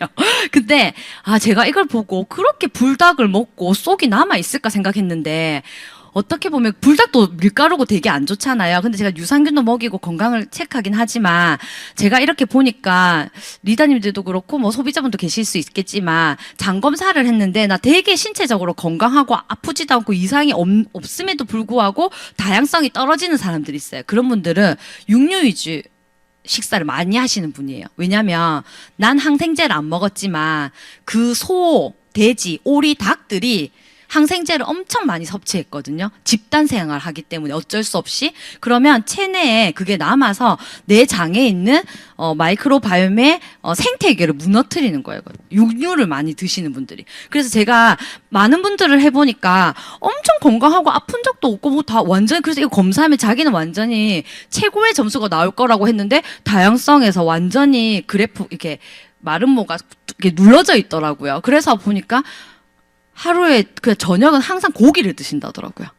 근데 제가 이걸 보고 그렇게 불닭을 먹고 속이 남아 있을까 생각했는데 어떻게 보면 불닭도 밀가루고 되게 안 좋잖아요. 근데 제가 유산균도 먹이고 건강을 체크하긴 하지만 제가 이렇게 보니까 리더님들도 그렇고 뭐 소비자분도 계실 수 있겠지만 장 검사를 했는데 나 되게 신체적으로 건강하고 아프지도 않고 이상이 없음에도 불구하고 다양성이 떨어지는 사람들이 있어요. 그런 분들은 육류 위주 식사를 많이 하시는 분이에요. 왜냐면 난 항생제를 안 먹었지만 그 소, 돼지, 오리, 닭들이 항생제를 엄청 많이 섭취했거든요. 집단 생활을 하기 때문에 어쩔 수 없이. 그러면 체내에 그게 남아서 내 장에 있는 마이크로바이옴의 생태계를 무너뜨리는 거예요. 육류를 많이 드시는 분들이. 그래서 제가 많은 분들을 해보니까 엄청 건강하고 아픈 적도 없고 뭐 다 완전히, 그래서 이거 검사하면 자기는 완전히 최고의 점수가 나올 거라고 했는데 다양성에서 완전히 그래프 이렇게 마름모가 이렇게 눌러져 있더라고요. 그래서 보니까 하루에 그냥 저녁은 항상 고기를 드신다더라고요.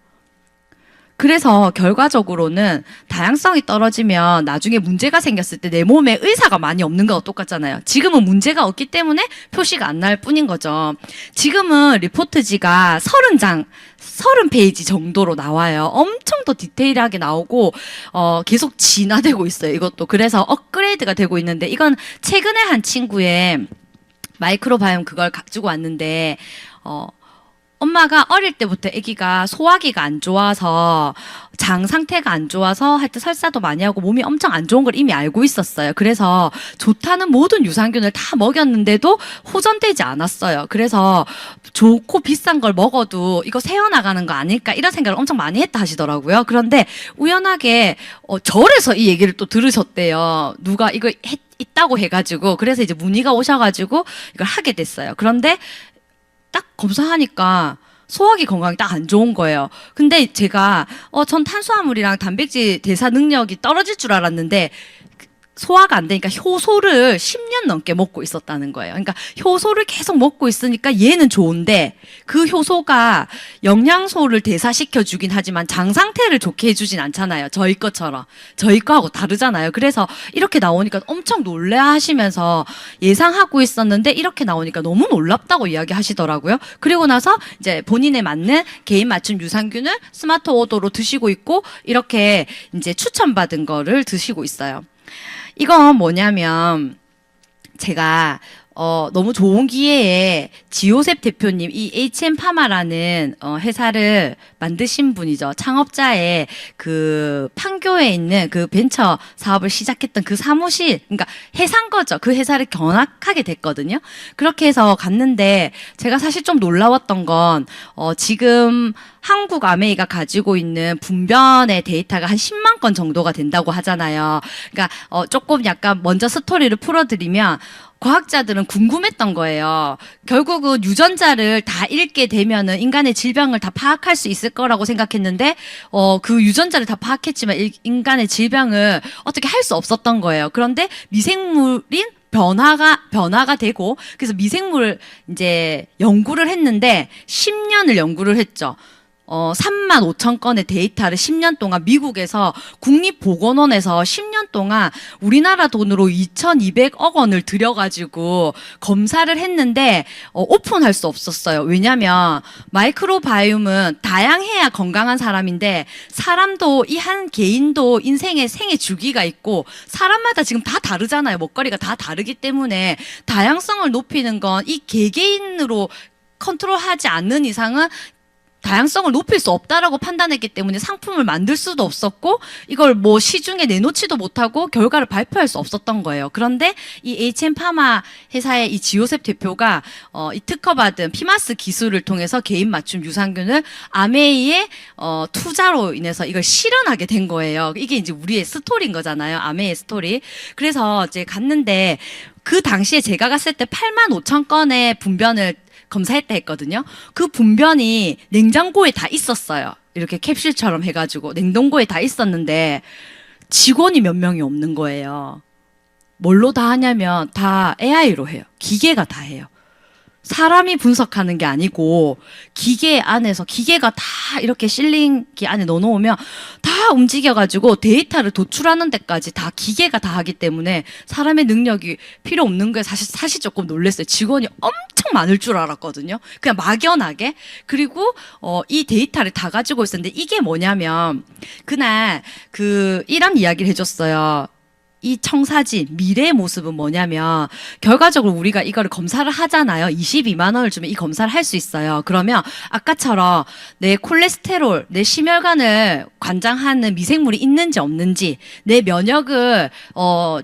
그래서 결과적으로는 다양성이 떨어지면 나중에 문제가 생겼을 때 내 몸에 의사가 많이 없는 거와 똑같잖아요. 지금은 문제가 없기 때문에 표시가 안 날 뿐인 거죠. 지금은 리포트지가 30페이지 정도로 나와요. 엄청 더 디테일하게 나오고 계속 진화되고 있어요. 이것도. 그래서 업그레이드가 되고 있는데 이건 최근에 한 친구의 마이크로바이옴 그걸 가지고 왔는데 엄마가 어릴 때부터 아기가 소화기가 안 좋아서 장 상태가 안 좋아서 하여튼 설사도 많이 하고 몸이 엄청 안 좋은 걸 이미 알고 있었어요. 그래서 좋다는 모든 유산균을 다 먹였는데도 호전되지 않았어요. 그래서 좋고 비싼 걸 먹어도 이거 새어나가는 거 아닐까 이런 생각을 엄청 많이 했다 하시더라고요. 그런데 우연하게 절에서 이 얘기를 또 들으셨대요. 누가 이거 있다고 해가지고 그래서 이제 문의가 오셔가지고 이걸 하게 됐어요. 그런데 딱 검사하니까 소화기 건강이 딱 안 좋은 거예요. 근데 제가 전 탄수화물이랑 단백질 대사 능력이 떨어질 줄 알았는데 소화가 안 되니까 효소를 10년 넘게 먹고 있었다는 거예요. 그러니까 효소를 계속 먹고 있으니까 얘는 좋은데 그 효소가 영양소를 대사시켜 주긴 하지만 장 상태를 좋게 해주진 않잖아요. 저희 것처럼. 저희 거하고 다르잖아요. 그래서 이렇게 나오니까 엄청 놀래하시면서 예상하고 있었는데 이렇게 나오니까 너무 놀랍다고 이야기하시더라고요. 그리고 나서 이제 본인에 맞는 개인 맞춤 유산균을 스마트 오더로 드시고 있고 이렇게 이제 추천받은 거를 드시고 있어요. 이건 뭐냐면 제가 너무 좋은 기회에 지오셉 대표님 이 HM파마라는 회사를 만드신 분이죠. 창업자의 그 판교에 있는 그 벤처 사업을 시작했던 그 사무실, 그러니까 해산 거죠. 그 회사를 견학하게 됐거든요. 그렇게 해서 갔는데 제가 사실 좀 놀라웠던 건 지금 한국 아메이가 가지고 있는 분변의 데이터가 한 10만 건 정도가 된다고 하잖아요. 그러니까 조금 약간 먼저 스토리를 풀어드리면 과학자들은 궁금했던 거예요. 결국은 유전자를 다 읽게 되면은 인간의 질병을 다 파악할 수 있을 거라고 생각했는데 그 유전자를 다 파악했지만 인간의 질병을 어떻게 할 수 없었던 거예요. 그런데 미생물인 변화가 되고 그래서 미생물 이제 연구를 했는데 10년을 연구를 했죠. 3만 5천 건의 데이터를 10년 동안 미국에서 국립보건원에서 10년 동안 우리나라 돈으로 2,200억 원을 들여가지고 검사를 했는데 오픈할 수 없었어요. 왜냐하면 마이크로바이옴은 다양해야 건강한 사람인데 사람도 이 한 개인도 인생의 생애 주기가 있고 사람마다 지금 다 다르잖아요. 먹거리가 다 다르기 때문에 다양성을 높이는 건 이 개개인으로 컨트롤하지 않는 이상은 다양성을 높일 수 없다라고 판단했기 때문에 상품을 만들 수도 없었고 이걸 뭐 시중에 내놓지도 못하고 결과를 발표할 수 없었던 거예요. 그런데 이 HM 파마 회사의 이 지요셉 대표가 이 특허받은 피마스 기술을 통해서 개인 맞춤 유산균을 아메이의 투자로 인해서 이걸 실현하게 된 거예요. 이게 이제 우리의 스토리인 거잖아요. 아메이의 스토리. 그래서 이제 갔는데 그 당시에 제가 갔을 때 85,000건의 분변을 검사했다 했거든요. 그 분변이 냉장고에 다 있었어요. 이렇게 캡슐처럼 해가지고 냉동고에 다 있었는데 직원이 몇 명이 없는 거예요. 뭘로 다 하냐면 다 AI로 해요. 기계가 다 해요. 사람이 분석하는 게 아니고 기계 안에서 기계가 다 이렇게 실링기 안에 넣어놓으면 다 움직여가지고 데이터를 도출하는 데까지 다 기계가 다 하기 때문에 사람의 능력이 필요 없는 게 사실 조금 놀랐어요. 직원이 엄청 많을 줄 알았거든요. 그냥 막연하게. 그리고 이 데이터를 다 가지고 있었는데 이게 뭐냐면 그날 이런 이야기를 해줬어요. 이 청사진 미래의 모습은 뭐냐면 결과적으로 우리가 이거를 검사를 하잖아요. 22만 원을 주면 이 검사를 할 수 있어요. 그러면 아까처럼 내 콜레스테롤, 내 심혈관을 관장하는 미생물이 있는지 없는지, 내 면역을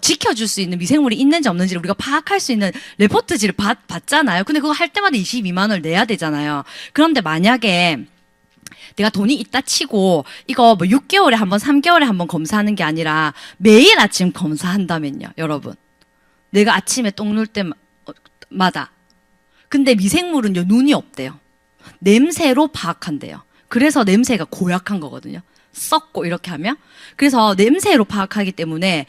지켜줄 수 있는 미생물이 있는지 없는지를 우리가 파악할 수 있는 레포트지를 받잖아요. 근데 그거 할 때마다 22만 원을 내야 되잖아요. 그런데 만약에 내가 돈이 있다 치고 이거 뭐 6개월에 한 번, 3개월에 한 번 검사하는 게 아니라 매일 아침 검사한다면요, 여러분. 내가 아침에 똥 눌 때마다. 근데 미생물은요, 눈이 없대요. 냄새로 파악한대요. 그래서 냄새가 고약한 거거든요. 썩고 이렇게 하면. 그래서 냄새로 파악하기 때문에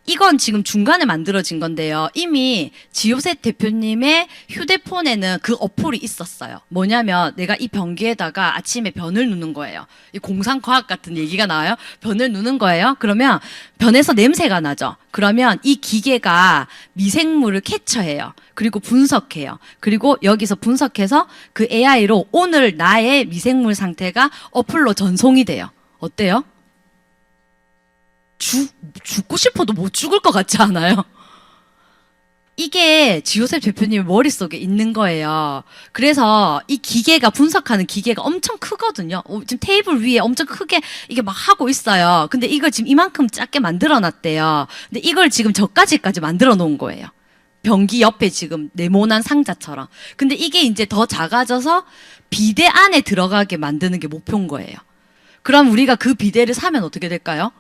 이건 지금 중간에 만들어진 건데요. 이미 지요셉 대표님의 휴대폰에는 그 어플이 있었어요. 뭐냐면 내가 이 변기에다가 아침에 변을 누는 거예요. 이 공상과학 같은 얘기가 나와요. 변을 누는 거예요. 그러면 변에서 냄새가 나죠. 그러면 이 기계가 미생물을 캡처해요. 그리고 분석해요. 그리고 여기서 분석해서 그 AI로 오늘 나의 미생물 상태가 어플로 전송이 돼요. 어때요? 죽고 싶어도 못 죽을 것 같지 않아요? 이게 지요셉 대표님 머릿속에 있는 거예요. 그래서 이 기계가 분석하는 기계가 엄청 크거든요. 지금 테이블 위에 엄청 크게 이게 막 하고 있어요. 근데 이걸 지금 이만큼 작게 만들어 놨대요. 근데 이걸 지금 저까지까지 만들어 놓은 거예요. 변기 옆에 지금 네모난 상자처럼. 근데 이게 이제 더 작아져서 비데 안에 들어가게 만드는 게 목표인 거예요. 그럼 우리가 그 비데를 사면 어떻게 될까요?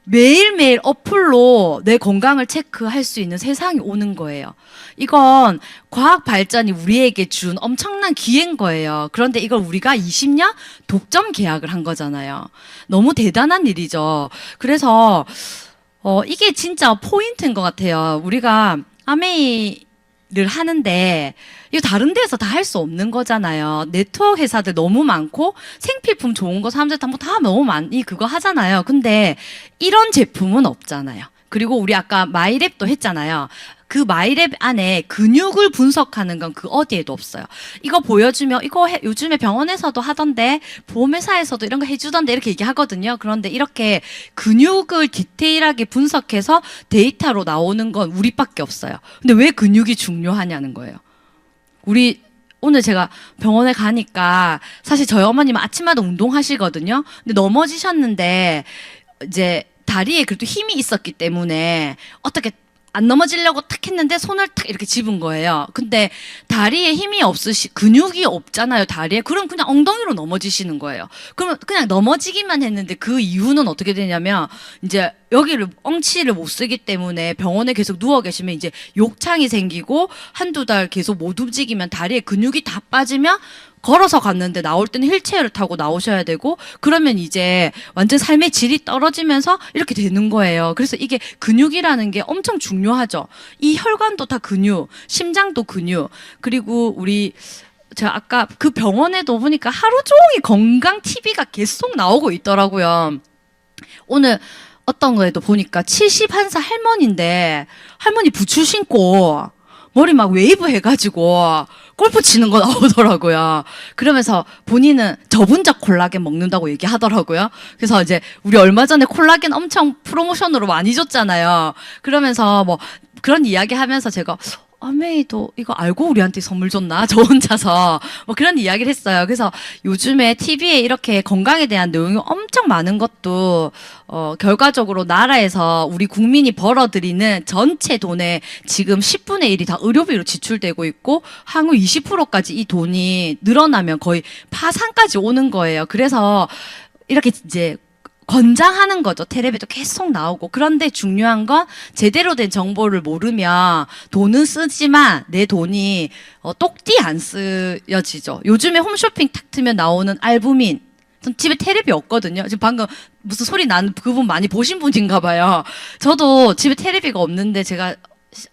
매일매일 어플로 내 건강을 체크할 수 있는 세상이 오는 거예요. 이건 과학 발전이 우리에게 준 엄청난 기회인 거예요. 그런데 이걸 우리가 20년 독점 계약을 한 거잖아요. 너무 대단한 일이죠. 그래서 이게 진짜 포인트인 것 같아요. 우리가 아메이를 하는데 이거 다른 데서 다 할 수 없는 거잖아요. 네트워크 회사들 너무 많고 생필품 좋은 거 사람들 다 너무 많이 그거 하잖아요. 근데 이런 제품은 없잖아요. 그리고 우리 아까 마이랩도 했잖아요. 그 마이랩 안에 근육을 분석하는 건 그 어디에도 없어요. 이거 보여주면 이거 요즘에 병원에서도 하던데 보험회사에서도 이런 거 해주던데 이렇게 얘기하거든요. 그런데 이렇게 근육을 디테일하게 분석해서 데이터로 나오는 건 우리밖에 없어요. 근데 왜 근육이 중요하냐는 거예요. 오늘 제가 병원에 가니까 사실 저희 어머님은 아침마다 운동하시거든요. 근데 넘어지셨는데 이제 다리에 그래도 힘이 있었기 때문에 어떻게 안 넘어지려고 탁 했는데 손을 탁 이렇게 집은 거예요. 근데 다리에 힘이 근육이 없잖아요, 다리에. 그럼 그냥 엉덩이로 넘어지시는 거예요. 그러면 그냥 넘어지기만 했는데 그 이유는 어떻게 되냐면 이제 여기를 엉치를 못 쓰기 때문에 병원에 계속 누워 계시면 이제 욕창이 생기고 한두 달 계속 못 움직이면 다리에 근육이 다 빠지면 걸어서 갔는데 나올 때는 휠체어를 타고 나오셔야 되고 그러면 이제 완전 삶의 질이 떨어지면서 이렇게 되는 거예요. 그래서 이게 근육이라는 게 엄청 중요하죠. 이 혈관도 다 근육, 심장도 근육, 그리고 제가 아까 그 병원에도 보니까 하루 종일 건강 TV가 계속 나오고 있더라고요. 오늘 어떤 거에도 보니까 71살 할머니인데 할머니 부츠 신고 머리 막 웨이브 해가지고 골프 치는 거 나오더라고요. 그러면서 본인은 저분자 콜라겐 먹는다고 얘기하더라고요. 그래서 이제 우리 얼마 전에 콜라겐 엄청 프로모션으로 많이 줬잖아요. 그러면서 뭐 그런 이야기 하면서 제가 아메이도 이거 알고 우리한테 선물 줬나? 저 혼자서 뭐 그런 이야기를 했어요. 그래서 요즘에 TV에 이렇게 건강에 대한 내용이 엄청 많은 것도 결과적으로 나라에서 우리 국민이 벌어들이는 전체 돈의 지금 10분의 1이 다 의료비로 지출되고 있고 향후 20%까지 이 돈이 늘어나면 거의 파산까지 오는 거예요. 그래서 이렇게 이제 권장하는 거죠. 텔레비도 계속 나오고. 그런데 중요한 건 제대로 된 정보를 모르면 돈은 쓰지만 내 돈이 똑띠 안 쓰여지죠. 요즘에 홈쇼핑 탁 트면 나오는 알부민. 전 집에 텔레비 없거든요. 지금 방금 무슨 소리 나는 그분 많이 보신 분인가 봐요. 저도 집에 텔레비가 없는데 제가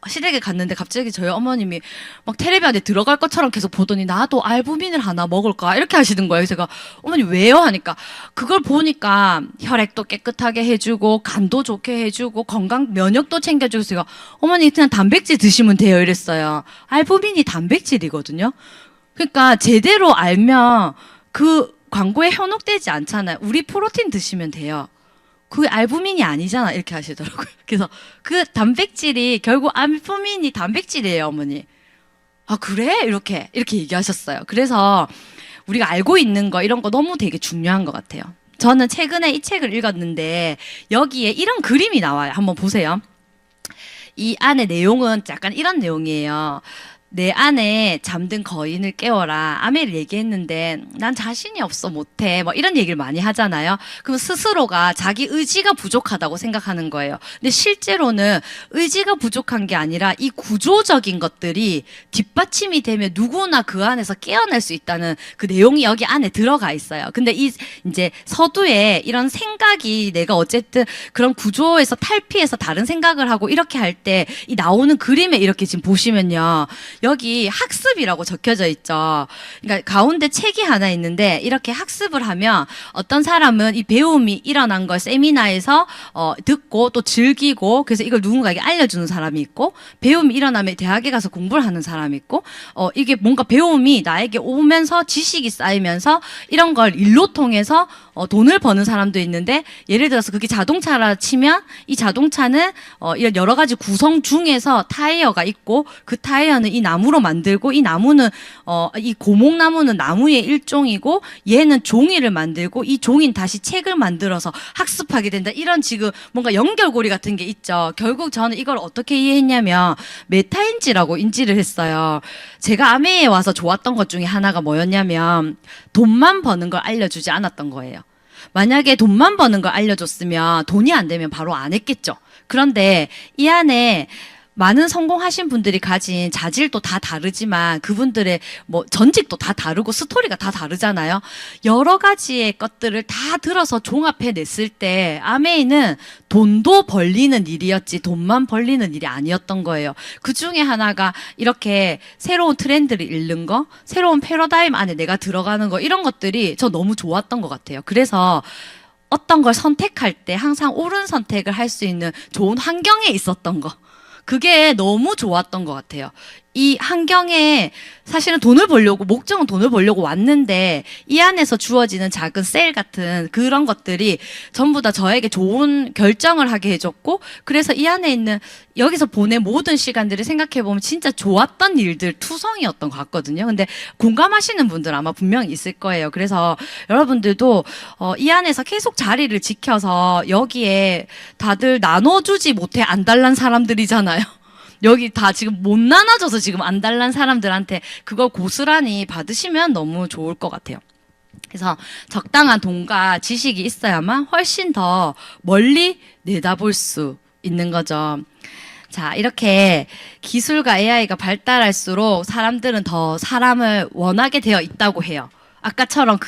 시댁에 갔는데 갑자기 저희 어머님이 막 텔레비 안에 들어갈 것처럼 계속 보더니 나도 알부민을 하나 먹을까 이렇게 하시는 거예요. 제가 어머니 왜요? 하니까 그걸 보니까 혈액도 깨끗하게 해주고 간도 좋게 해주고 건강 면역도 챙겨주고 제가 어머니 그냥 단백질 드시면 돼요 이랬어요. 알부민이 단백질이거든요. 그러니까 제대로 알면 그 광고에 현혹되지 않잖아요. 우리 프로틴 드시면 돼요. 그게 알부민이 아니잖아 이렇게 하시더라고요. 그래서 그 단백질이 결국 알부민이 단백질이에요, 어머니. 아 그래? 이렇게 얘기하셨어요. 그래서 우리가 알고 있는 거 이런 거 너무 되게 중요한 것 같아요. 저는 최근에 이 책을 읽었는데 여기에 이런 그림이 나와요. 한번 보세요. 이 안에 내용은 약간 이런 내용이에요. 내 안에 잠든 거인을 깨워라. 아메를 얘기했는데 난 자신이 없어 못해. 뭐 이런 얘기를 많이 하잖아요. 그럼 스스로가 자기 의지가 부족하다고 생각하는 거예요. 근데 실제로는 의지가 부족한 게 아니라 이 구조적인 것들이 뒷받침이 되면 누구나 그 안에서 깨어날 수 있다는 그 내용이 여기 안에 들어가 있어요. 근데 이제 서두에 이런 생각이 내가 어쨌든 그런 구조에서 탈피해서 다른 생각을 하고 이렇게 할 때 이 나오는 그림에 이렇게 지금 보시면요. 여기 학습이라고 적혀져 있죠. 그러니까 가운데 책이 하나 있는데 이렇게 학습을 하면 어떤 사람은 이 배움이 일어난 걸 세미나에서 듣고 또 즐기고 그래서 이걸 누군가에게 알려주는 사람이 있고 배움이 일어나면 대학에 가서 공부를 하는 사람이 있고 이게 뭔가 배움이 나에게 오면서 지식이 쌓이면서 이런 걸 일로 통해서 돈을 버는 사람도 있는데 예를 들어서 그게 자동차라 치면 이 자동차는 이런 여러 가지 구성 중에서 타이어가 있고 그 타이어는 이 나무로 만들고 이 나무는 이 고목나무는 나무의 일종이고 얘는 종이를 만들고 이 종인 다시 책을 만들어서 학습하게 된다. 이런 지금 뭔가 연결고리 같은 게 있죠. 결국 저는 이걸 어떻게 이해했냐면 메타인지라고 인지를 했어요. 제가 아메에 와서 좋았던 것 중에 하나가 뭐였냐면 돈만 버는 걸 알려주지 않았던 거예요. 만약에 돈만 버는 걸 알려줬으면 돈이 안 되면 바로 안 했겠죠. 그런데 이 안에 많은 성공하신 분들이 가진 자질도 다 다르지만 그분들의 뭐 전직도 다 다르고 스토리가 다 다르잖아요. 여러 가지의 것들을 다 들어서 종합해 냈을 때 아메이는 돈도 벌리는 일이었지 돈만 벌리는 일이 아니었던 거예요. 그 중에 하나가 이렇게 새로운 트렌드를 읽는 거, 새로운 패러다임 안에 내가 들어가는 거 이런 것들이 저 너무 좋았던 것 같아요. 그래서 어떤 걸 선택할 때 항상 옳은 선택을 할 수 있는 좋은 환경에 있었던 거. 그게 너무 좋았던 것 같아요. 이 환경에 사실은 돈을 벌려고, 목적은 돈을 벌려고 왔는데 이 안에서 주어지는 작은 셀 같은 그런 것들이 전부 다 저에게 좋은 결정을 하게 해줬고 그래서 이 안에 있는 여기서 보낸 모든 시간들을 생각해보면 진짜 좋았던 일들 투성이었던 것 같거든요. 근데 공감하시는 분들 아마 분명히 있을 거예요. 그래서 여러분들도 이 안에서 계속 자리를 지켜서 여기에 다들 나눠주지 못해 안달난 사람들이잖아요. 여기 다 지금 못 나눠줘서 지금 안달난 사람들한테 그걸 고스란히 받으시면 너무 좋을 것 같아요. 그래서 적당한 돈과 지식이 있어야만 훨씬 더 멀리 내다볼 수 있는 거죠. 자, 이렇게 기술과 AI가 발달할수록 사람들은 더 사람을 원하게 되어 있다고 해요. 아까처럼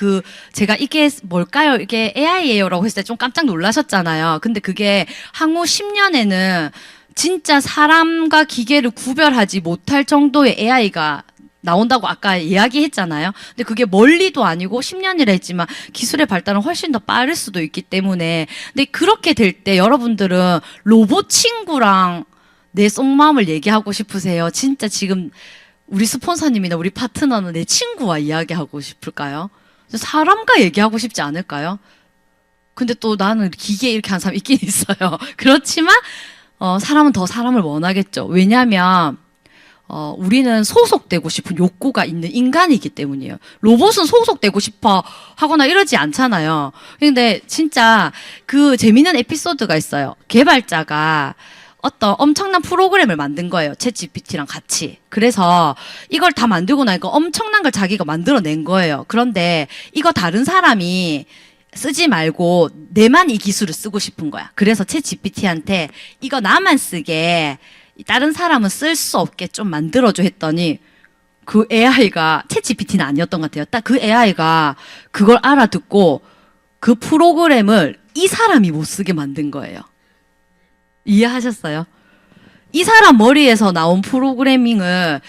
제가 이게 뭘까요? 이게 AI예요라고 했을 때 좀 깜짝 놀라셨잖아요. 근데 그게 향후 10년에는 진짜 사람과 기계를 구별하지 못할 정도의 AI가 나온다고 아까 이야기했잖아요. 근데 그게 멀리도 아니고 10년이라 했지만 기술의 발달은 훨씬 더 빠를 수도 있기 때문에 근데 그렇게 될 때 여러분들은 로봇 친구랑 내 속마음을 얘기하고 싶으세요? 진짜 지금 우리 스폰서님이나 우리 파트너는 내 친구와 이야기하고 싶을까요? 사람과 얘기하고 싶지 않을까요? 근데 또 나는 기계 이렇게 하는 사람 있긴 있어요. 그렇지만 사람은 더 사람을 원하겠죠. 왜냐하면 우리는 소속되고 싶은 욕구가 있는 인간이기 때문이에요. 로봇은 소속되고 싶어 하거나 이러지 않잖아요. 근데 진짜 그 재미있는 에피소드가 있어요. 개발자가 어떤 엄청난 프로그램을 만든 거예요. 챗GPT랑 같이. 그래서 이걸 다 만들고 나니까 엄청난 걸 자기가 만들어낸 거예요. 그런데 이거 다른 사람이 쓰지 말고 내만 이 기술을 쓰고 싶은 거야. 그래서 챗GPT한테 이거 나만 쓰게 다른 사람은 쓸 수 없게 좀 만들어줘 했더니 그 AI가 챗GPT는 아니었던 것 같아요. 딱 그 AI가 그걸 알아듣고 그 프로그램을 이 사람이 못 쓰게 만든 거예요. 이해하셨어요? 이 사람 머리에서 나온 프로그래밍을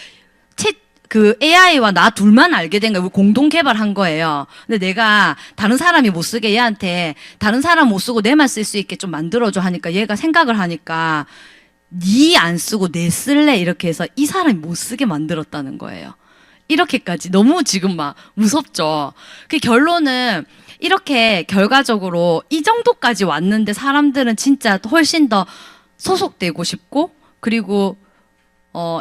그 AI와 나 둘만 알게 된 거예요. 공동 개발한 거예요. 근데 내가 다른 사람이 못 쓰게 얘한테 다른 사람 못 쓰고 내만 쓸 수 있게 좀 만들어줘 하니까 얘가 생각을 하니까 니 안 쓰고 내 쓸래 이렇게 해서 이 사람이 못 쓰게 만들었다는 거예요. 이렇게까지 너무 지금 막 무섭죠. 그 결론은 이렇게 결과적으로 이 정도까지 왔는데 사람들은 진짜 훨씬 더 소속되고 싶고 그리고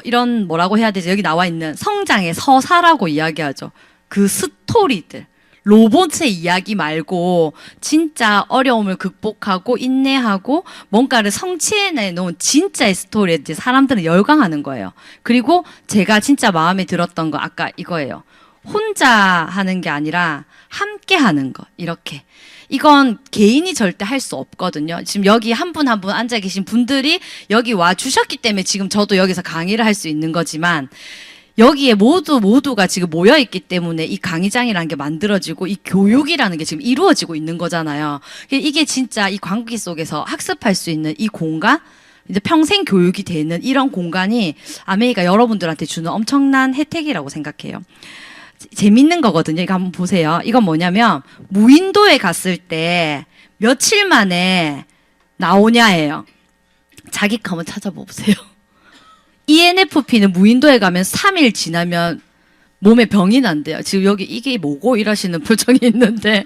이런 뭐라고 해야 되지? 여기 나와 있는 성장의 서사라고 이야기하죠. 그 스토리들. 로봇의 이야기 말고 진짜 어려움을 극복하고 인내하고 뭔가를 성취해내 놓은 진짜의 스토리에 이제 사람들은 열광하는 거예요. 그리고 제가 진짜 마음에 들었던 거 아까 이거예요. 혼자 하는 게 아니라 함께 하는 거. 이렇게. 이건 개인이 절대 할 수 없거든요. 지금 여기 한 분 한 분 앉아 계신 분들이 여기 와 주셨기 때문에 지금 저도 여기서 강의를 할 수 있는 거지만 여기에 모두가 지금 모여있기 때문에 이 강의장이라는 게 만들어지고 이 교육이라는 게 지금 이루어지고 있는 거잖아요. 이게 진짜 이 광기 속에서 학습할 수 있는 이 공간, 이제 평생 교육이 되는 이런 공간이 아메이가 여러분들한테 주는 엄청난 혜택이라고 생각해요. 재밌는 거거든요. 이거 한번 보세요. 이건 뭐냐면 무인도에 갔을 때 며칠 만에 나오냐예요. 자기 거 한번 찾아보세요. ENFP는 무인도에 가면 3일 지나면 몸에 병이 난대요. 지금 여기 이게 뭐고 이러시는 표정이 있는데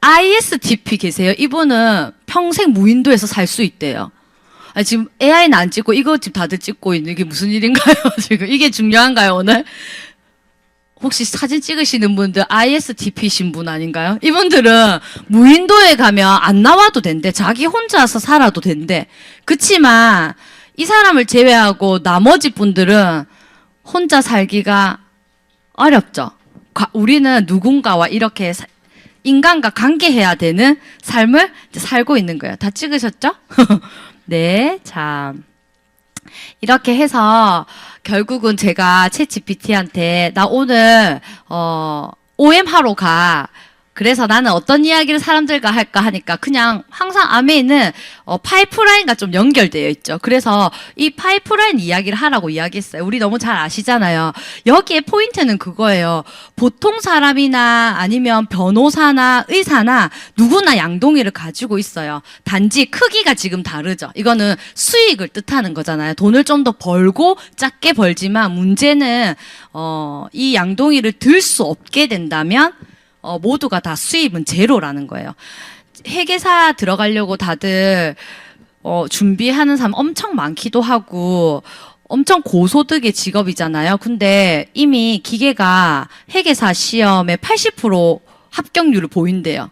ISTP 계세요. 이분은 평생 무인도에서 살 수 있대요. 아니, 지금 AI는 안 찍고 이거 지금 다들 찍고 있는 이게 무슨 일인가요? 지금 이게 중요한가요 오늘? 혹시 사진 찍으시는 분들 ISTP신 분 아닌가요? 이분들은 무인도에 가면 안 나와도 된대. 자기 혼자서 살아도 된대. 그치만 이 사람을 제외하고 나머지 분들은 혼자 살기가 어렵죠. 우리는 누군가와 이렇게 인간과 관계해야 되는 삶을 이제 살고 있는 거예요. 다 찍으셨죠? 네, 자 이렇게 해서 결국은 제가 챗GPT한테 나 오늘 OM 하러 가. 그래서 나는 어떤 이야기를 사람들과 할까 하니까 그냥 항상 아메이는 파이프라인과 좀 연결되어 있죠. 그래서 이 파이프라인 이야기를 하라고 이야기했어요. 우리 너무 잘 아시잖아요. 여기에 포인트는 그거예요. 보통 사람이나 아니면 변호사나 의사나 누구나 양동이를 가지고 있어요. 단지 크기가 지금 다르죠. 이거는 수익을 뜻하는 거잖아요. 돈을 좀 더 벌고 작게 벌지만 문제는 이 양동이를 들 수 없게 된다면 모두가 다 수입은 제로라는 거예요. 회계사 들어가려고 다들 준비하는 사람 엄청 많기도 하고 엄청 고소득의 직업이잖아요. 근데 이미 기계가 회계사 시험에 80% 합격률을 보인대요.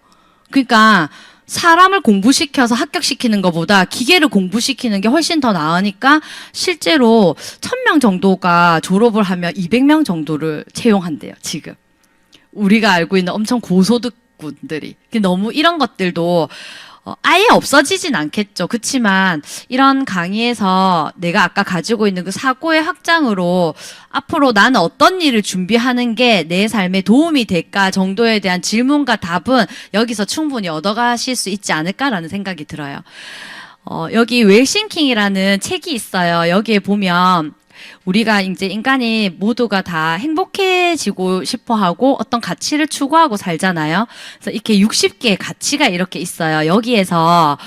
그러니까 사람을 공부시켜서 합격시키는 것보다 기계를 공부시키는 게 훨씬 더 나으니까 실제로 1000명 정도가 졸업을 하면 200명 정도를 채용한대요, 지금. 우리가 알고 있는 엄청 고소득군들이. 너무 이런 것들도 아예 없어지진 않겠죠. 그렇지만 이런 강의에서 내가 아까 가지고 있는 그 사고의 확장으로 앞으로 나는 어떤 일을 준비하는 게 내 삶에 도움이 될까 정도에 대한 질문과 답은 여기서 충분히 얻어가실 수 있지 않을까라는 생각이 들어요. 여기 웰싱킹이라는 책이 있어요. 여기에 보면 우리가 이제 인간이 모두가 다 행복해지고 싶어 하고 어떤 가치를 추구하고 살잖아요. 그래서 이렇게 60개의 가치가 이렇게 있어요. 여기에서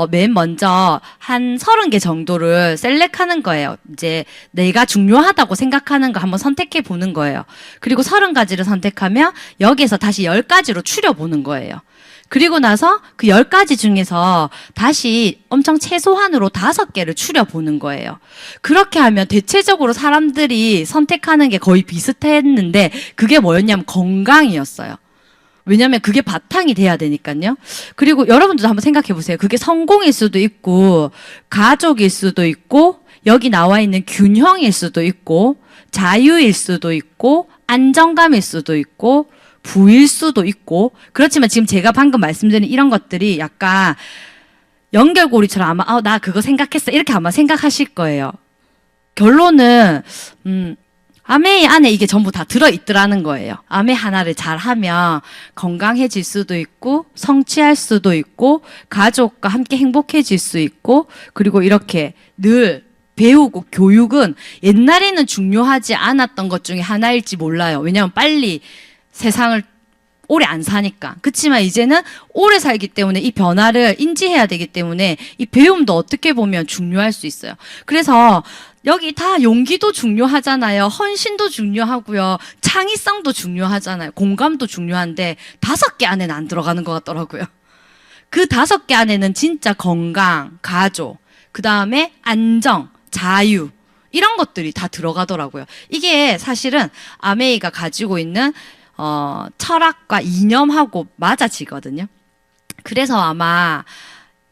맨 먼저 한 30개 정도를 셀렉하는 거예요. 이제 내가 중요하다고 생각하는 거 한번 선택해 보는 거예요. 그리고 30가지를 선택하면 여기에서 다시 10가지로 추려보는 거예요. 그리고 나서 그 10가지 중에서 다시 엄청 최소한으로 5개를 추려보는 거예요. 그렇게 하면 대체적으로 사람들이 선택하는 게 거의 비슷했는데 그게 뭐였냐면 건강이었어요. 왜냐면 그게 바탕이 돼야 되니까요. 그리고 여러분들도 한번 생각해 보세요. 그게 성공일 수도 있고 가족일 수도 있고 여기 나와 있는 균형일 수도 있고 자유일 수도 있고 안정감일 수도 있고 부일 수도 있고 그렇지만 지금 제가 방금 말씀드린 이런 것들이 약간 연결고리처럼 아마 나 그거 생각했어 이렇게 아마 생각하실 거예요. 결론은 아메이 안에 이게 전부 다 들어있더라는 거예요. 아메 하나를 잘하면 건강해질 수도 있고 성취할 수도 있고 가족과 함께 행복해질 수 있고 그리고 이렇게 늘 배우고 교육은 옛날에는 중요하지 않았던 것 중에 하나일지 몰라요. 왜냐하면 빨리 세상을 오래 안 사니까. 그렇지만 이제는 오래 살기 때문에 이 변화를 인지해야 되기 때문에 이 배움도 어떻게 보면 중요할 수 있어요. 그래서 여기 다 용기도 중요하잖아요. 헌신도 중요하고요. 창의성도 중요하잖아요. 공감도 중요한데 5개 안에는 안 들어가는 것 같더라고요. 그 5개 안에는 진짜 건강, 가족, 그 다음에 안정, 자유 이런 것들이 다 들어가더라고요. 이게 사실은 아메이가 가지고 있는 철학과 이념하고 맞아지거든요. 그래서 아마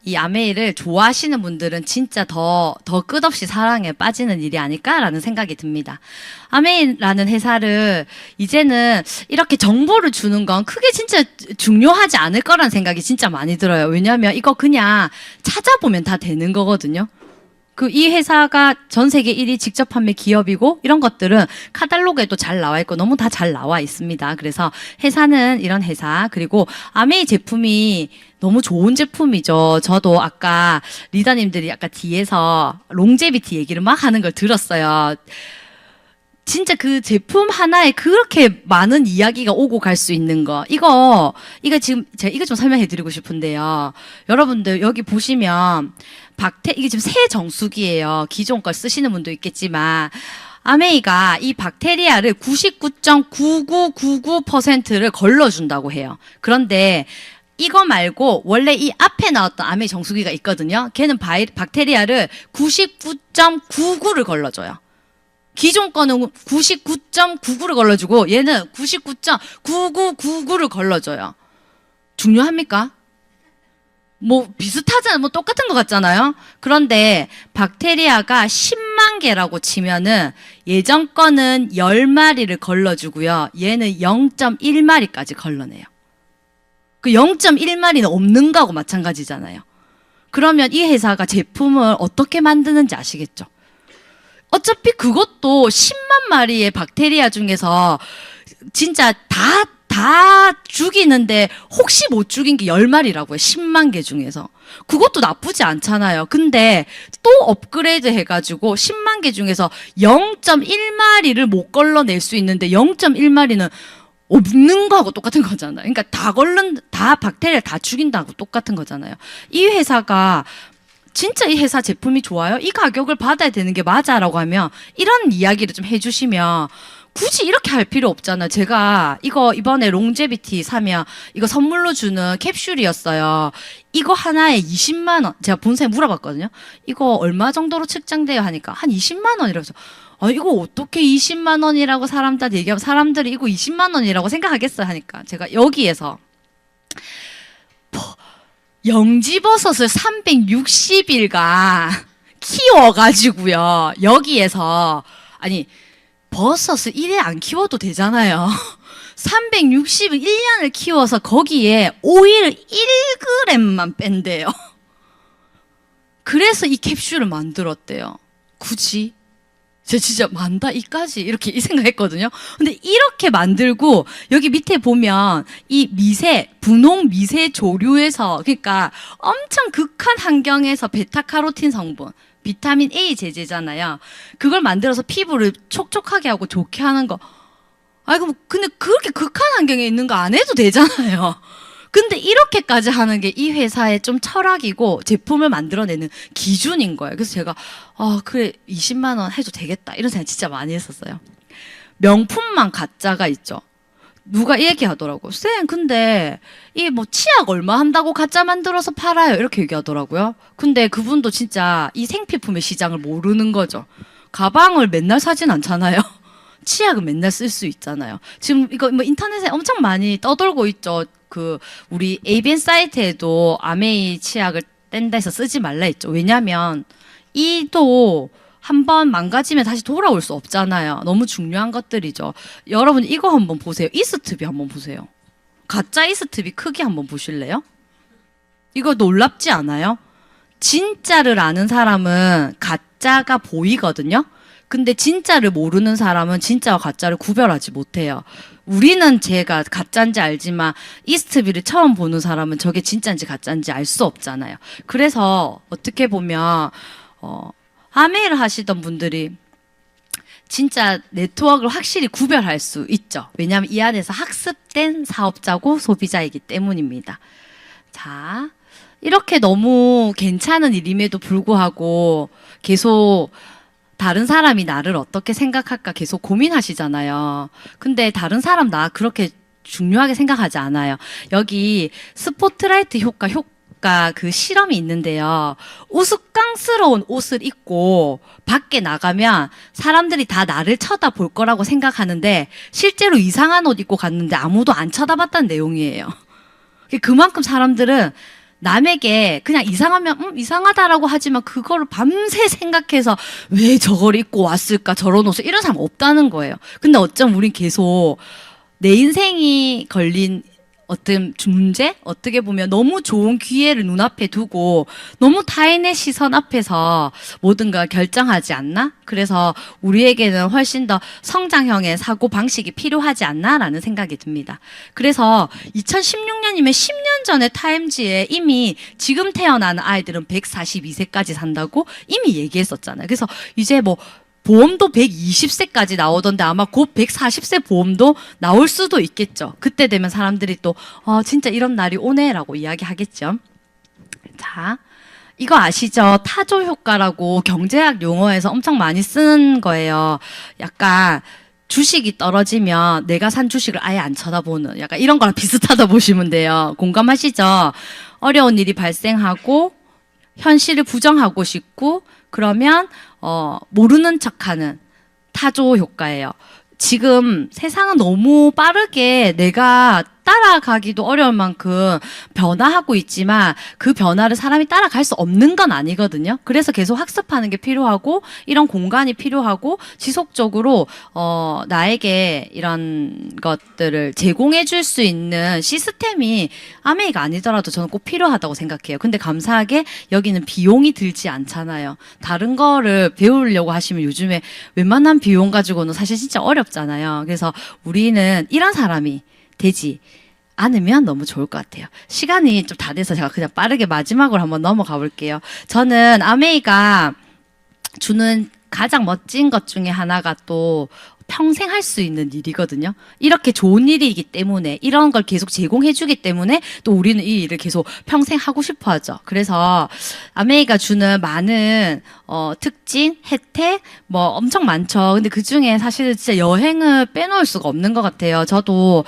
이 아메이를 좋아하시는 분들은 진짜 더 끝없이 사랑에 빠지는 일이 아닐까라는 생각이 듭니다. 아메이라는 회사를 이제는 이렇게 정보를 주는 건 크게 진짜 중요하지 않을 거라는 생각이 진짜 많이 들어요. 왜냐하면 이거 그냥 찾아보면 다 되는 거거든요. 이 회사가 전 세계 1위 직접 판매 기업이고 이런 것들은 카탈로그에도 잘 나와 있고 너무 다 잘 나와 있습니다. 그래서 회사는 이런 회사 그리고 아메이 제품이 너무 좋은 제품이죠. 저도 아까 리더님들이 아까 뒤에서 롱제비티 얘기를 막 하는 걸 들었어요. 진짜 그 제품 하나에 그렇게 많은 이야기가 오고 갈 수 있는 거. 이거 지금 제가 이거 좀 설명해 드리고 싶은데요. 여러분들 여기 보시면 이게 지금 새 정수기예요. 기존 걸 쓰시는 분도 있겠지만 아메이가 이 박테리아를 99.9999%를 걸러준다고 해요. 그런데 이거 말고 원래 이 앞에 나왔던 아메이 정수기가 있거든요. 걔는 박테리아를 99.99를 걸러줘요. 기존 거는 99.99를 걸러주고 얘는 99.9999를 걸러줘요. 중요합니까? 뭐 비슷하잖아요. 뭐 똑같은 것 같잖아요. 그런데 박테리아가 10만 개라고 치면은 예전 거는 10마리를 걸러주고요. 얘는 0.1마리까지 걸러내요. 그 0.1마리는 없는 거하고 마찬가지잖아요. 그러면 이 회사가 제품을 어떻게 만드는지 아시겠죠? 어차피 그것도 10만 마리의 박테리아 중에서 진짜 다 죽이는데 혹시 못 죽인 게 10마리라고요. 10만 개 중에서. 그것도 나쁘지 않잖아요. 근데 또 업그레이드 해가지고 10만 개 중에서 0.1마리를 못 걸러낼 수 있는데 0.1마리는 없는 거하고 똑같은 거잖아요. 그러니까 다 박테리아를 다 죽인다고 똑같은 거잖아요. 이 회사가 진짜 이 회사 제품이 좋아요? 이 가격을 받아야 되는 게 맞아라고 하면 이런 이야기를 좀 해주시면 굳이 이렇게 할 필요 없잖아요. 제가 이거 이번에 롱제비티 사면 이거 선물로 주는 캡슐이었어요. 이거 하나에 20만 원. 제가 본사에 물어봤거든요. 이거 얼마 정도로 측정돼요? 하니까 한 20만 원이라서 이거 어떻게 20만 원이라고 사람들한테 얘기하면 사람들이 이거 20만 원이라고 생각하겠어요? 하니까 제가 여기에서 영지버섯을 360일간 키워가지고요. 여기에서 버섯을 1회 안 키워도 되잖아요. 360일 1년을 키워서 거기에 오일 1g만 뺀대요. 그래서 이 캡슐을 만들었대요. 굳이? 제가 진짜 만다 이까지 이렇게 이 생각했거든요. 근데 이렇게 만들고 여기 밑에 보면 이 분홍 미세 조류에서 그러니까 엄청 극한 환경에서 베타카로틴 성분 비타민 A 제제잖아요. 그걸 만들어서 피부를 촉촉하게 하고 좋게 하는 거. 근데 그렇게 극한 환경에 있는 거 안 해도 되잖아요. 근데 이렇게까지 하는 게 이 회사의 좀 철학이고 제품을 만들어내는 기준인 거예요. 그래서 제가 그래 20만 원 해도 되겠다 이런 생각 진짜 많이 했었어요. 명품만 가짜가 있죠. 누가 이 얘기하더라고요. 쌤, 근데 이 뭐 치약 얼마 한다고 가짜 만들어서 팔아요. 이렇게 얘기하더라고요. 근데 그분도 진짜 이 생필품의 시장을 모르는 거죠. 가방을 맨날 사진 않잖아요. 치약은 맨날 쓸 수 있잖아요. 지금 이거 뭐 인터넷에 엄청 많이 떠돌고 있죠. 그 우리 ABN 사이트에도 아메이 치약을 뗀다 해서 쓰지 말라 했죠. 왜냐면 이도 한번 망가지면 다시 돌아올 수 없잖아요. 너무 중요한 것들이죠. 여러분 이거 한번 보세요. 이스트비 한번 보세요. 가짜 이스트비 크기 한번 보실래요? 이거 놀랍지 않아요? 진짜를 아는 사람은 가짜가 보이거든요. 근데 진짜를 모르는 사람은 진짜와 가짜를 구별하지 못해요. 우리는 제가 가짜인지 알지만 이스트비를 처음 보는 사람은 저게 진짜인지 가짜인지 알 수 없잖아요. 그래서 어떻게 보면 아메이를 하시던 분들이 진짜 네트워크를 확실히 구별할 수 있죠. 왜냐하면 이 안에서 학습된 사업자고 소비자이기 때문입니다. 자, 이렇게 너무 괜찮은 일임에도 불구하고 계속 다른 사람이 나를 어떻게 생각할까 계속 고민하시잖아요. 근데 다른 사람 나 그렇게 중요하게 생각하지 않아요. 여기 스포트라이트 효과 그 실험이 있는데요. 우스꽝스러운 옷을 입고 밖에 나가면 사람들이 다 나를 쳐다볼 거라고 생각하는데 실제로 이상한 옷 입고 갔는데 아무도 안 쳐다봤다는 내용이에요. 그만큼 사람들은 남에게 그냥 이상하면 이상하다라고 하지만 그거를 밤새 생각해서 왜 저걸 입고 왔을까 저런 옷을 이런 사람 없다는 거예요. 근데 어쩜 우린 계속 내 인생이 걸린 어떤 문제? 어떻게 보면 너무 좋은 기회를 눈앞에 두고 너무 타인의 시선 앞에서 모든 걸 결정하지 않나? 그래서 우리에게는 훨씬 더 성장형의 사고 방식이 필요하지 않나라는 생각이 듭니다. 그래서 2016년이면 10년 전에 타임지에 이미 지금 태어나는 아이들은 142세까지 산다고 이미 얘기했었잖아요. 그래서 이제 뭐 보험도 120세까지 나오던데 아마 곧 140세 보험도 나올 수도 있겠죠. 그때 되면 사람들이 또 진짜 이런 날이 오네라고 이야기하겠죠. 자, 이거 아시죠? 타조 효과라고 경제학 용어에서 엄청 많이 쓰는 거예요. 약간 주식이 떨어지면 내가 산 주식을 아예 안 쳐다보는 약간 이런 거랑 비슷하다 보시면 돼요. 공감하시죠? 어려운 일이 발생하고 현실을 부정하고 싶고 그러면 모르는 척하는 타조 효과예요. 지금 세상은 너무 빠르게 내가 따라가기도 어려울 만큼 변화하고 있지만 그 변화를 사람이 따라갈 수 없는 건 아니거든요. 그래서 계속 학습하는 게 필요하고 이런 공간이 필요하고 지속적으로 나에게 이런 것들을 제공해 줄 수 있는 시스템이 아메이가 아니더라도 저는 꼭 필요하다고 생각해요. 근데 감사하게 여기는 비용이 들지 않잖아요. 다른 거를 배우려고 하시면 요즘에 웬만한 비용 가지고는 사실 진짜 어렵잖아요. 그래서 우리는 이런 사람이 되지 않으면 너무 좋을 것 같아요. 시간이 좀 다 돼서 제가 그냥 빠르게 마지막으로 한번 넘어가 볼게요. 저는 아메이가 주는 가장 멋진 것 중에 하나가 또 평생 할 수 있는 일이거든요. 이렇게 좋은 일이기 때문에 이런 걸 계속 제공해 주기 때문에 또 우리는 이 일을 계속 평생 하고 싶어 하죠. 그래서 아메이가 주는 많은 특징, 혜택 뭐 엄청 많죠. 근데 그중에 사실 진짜 여행을 빼놓을 수가 없는 것 같아요. 저도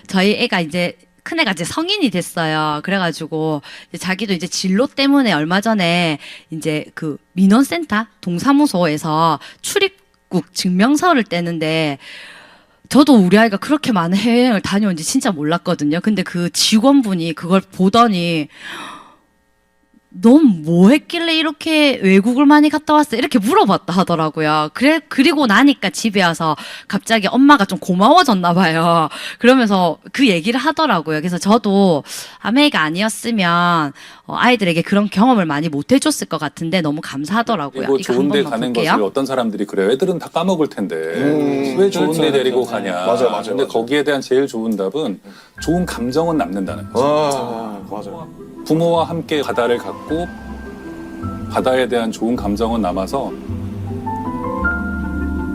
저희 애가 이제 큰애가 이제 성인이 됐어요. 그래가지고 자기도 이제 진로 때문에 얼마 전에 이제 그 민원센터 동사무소에서 출입국 증명서를 떼는데 저도 우리 아이가 그렇게 많은 해외여행을 다녀온지 진짜 몰랐거든요. 근데 그 직원분이 그걸 보더니 넌 뭐 했길래 이렇게 외국을 많이 갔다 왔어? 이렇게 물어봤다 하더라고요. 그리고 나니까 집에 와서 갑자기 엄마가 좀 고마워졌나 봐요. 그러면서 그 얘기를 하더라고요. 그래서 저도 아메이가 아니었으면 아이들에게 그런 경험을 많이 못 해줬을 것 같은데 너무 감사하더라고요. 그리고 이거 좋은데 한 번만 가는 볼게요. 것을 어떤 사람들이 그래요. 애들은 다 까먹을 텐데 왜 좋은데 데리고 가냐. 맞아요. 근데 거기에 대한 제일 좋은 답은 좋은 감정은 남는다는 거죠. 맞아요. 부모와 함께 바다를 갔고 바다에 대한 좋은 감정은 남아서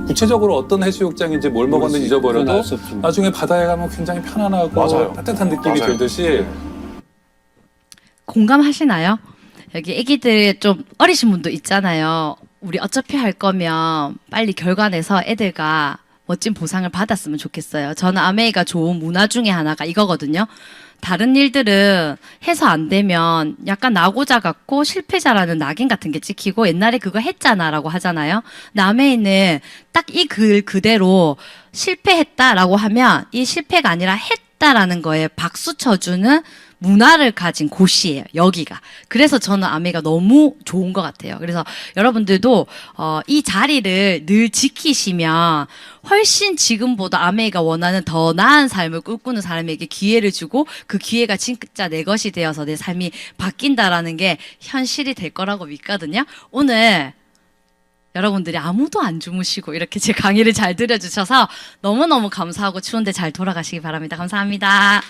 구체적으로 어떤 해수욕장인지 뭘 먹었는지 잊어버려도 나중에 바다에 가면 굉장히 편안하고 맞아요. 따뜻한 느낌이 맞아요. 들듯이 공감하시나요? 여기 애기들 좀 어리신 분도 있잖아요. 우리 어차피 할 거면 빨리 결과 내서 애들과 멋진 보상을 받았으면 좋겠어요. 저는 아메이가 좋은 문화 중에 하나가 이거거든요. 다른 일들은 해서 안 되면 약간 낙오자 같고 실패자라는 낙인 같은 게 찍히고 옛날에 그거 했잖아라고 하잖아요. 근데 아메이는 딱 이 글 그대로 실패했다라고 하면 이 실패가 아니라 했다라는 거에 박수 쳐주는 문화를 가진 곳이에요. 여기가. 그래서 저는 아메이가 너무 좋은 것 같아요. 그래서 여러분들도 이 자리를 늘 지키시면 훨씬 지금보다 아메이가 원하는 더 나은 삶을 꿈꾸는 사람에게 기회를 주고 그 기회가 진짜 내 것이 되어서 내 삶이 바뀐다라는 게 현실이 될 거라고 믿거든요. 오늘 여러분들이 아무도 안 주무시고 이렇게 제 강의를 잘 들어주셔서 너무너무 감사하고 추운데 잘 돌아가시기 바랍니다. 감사합니다.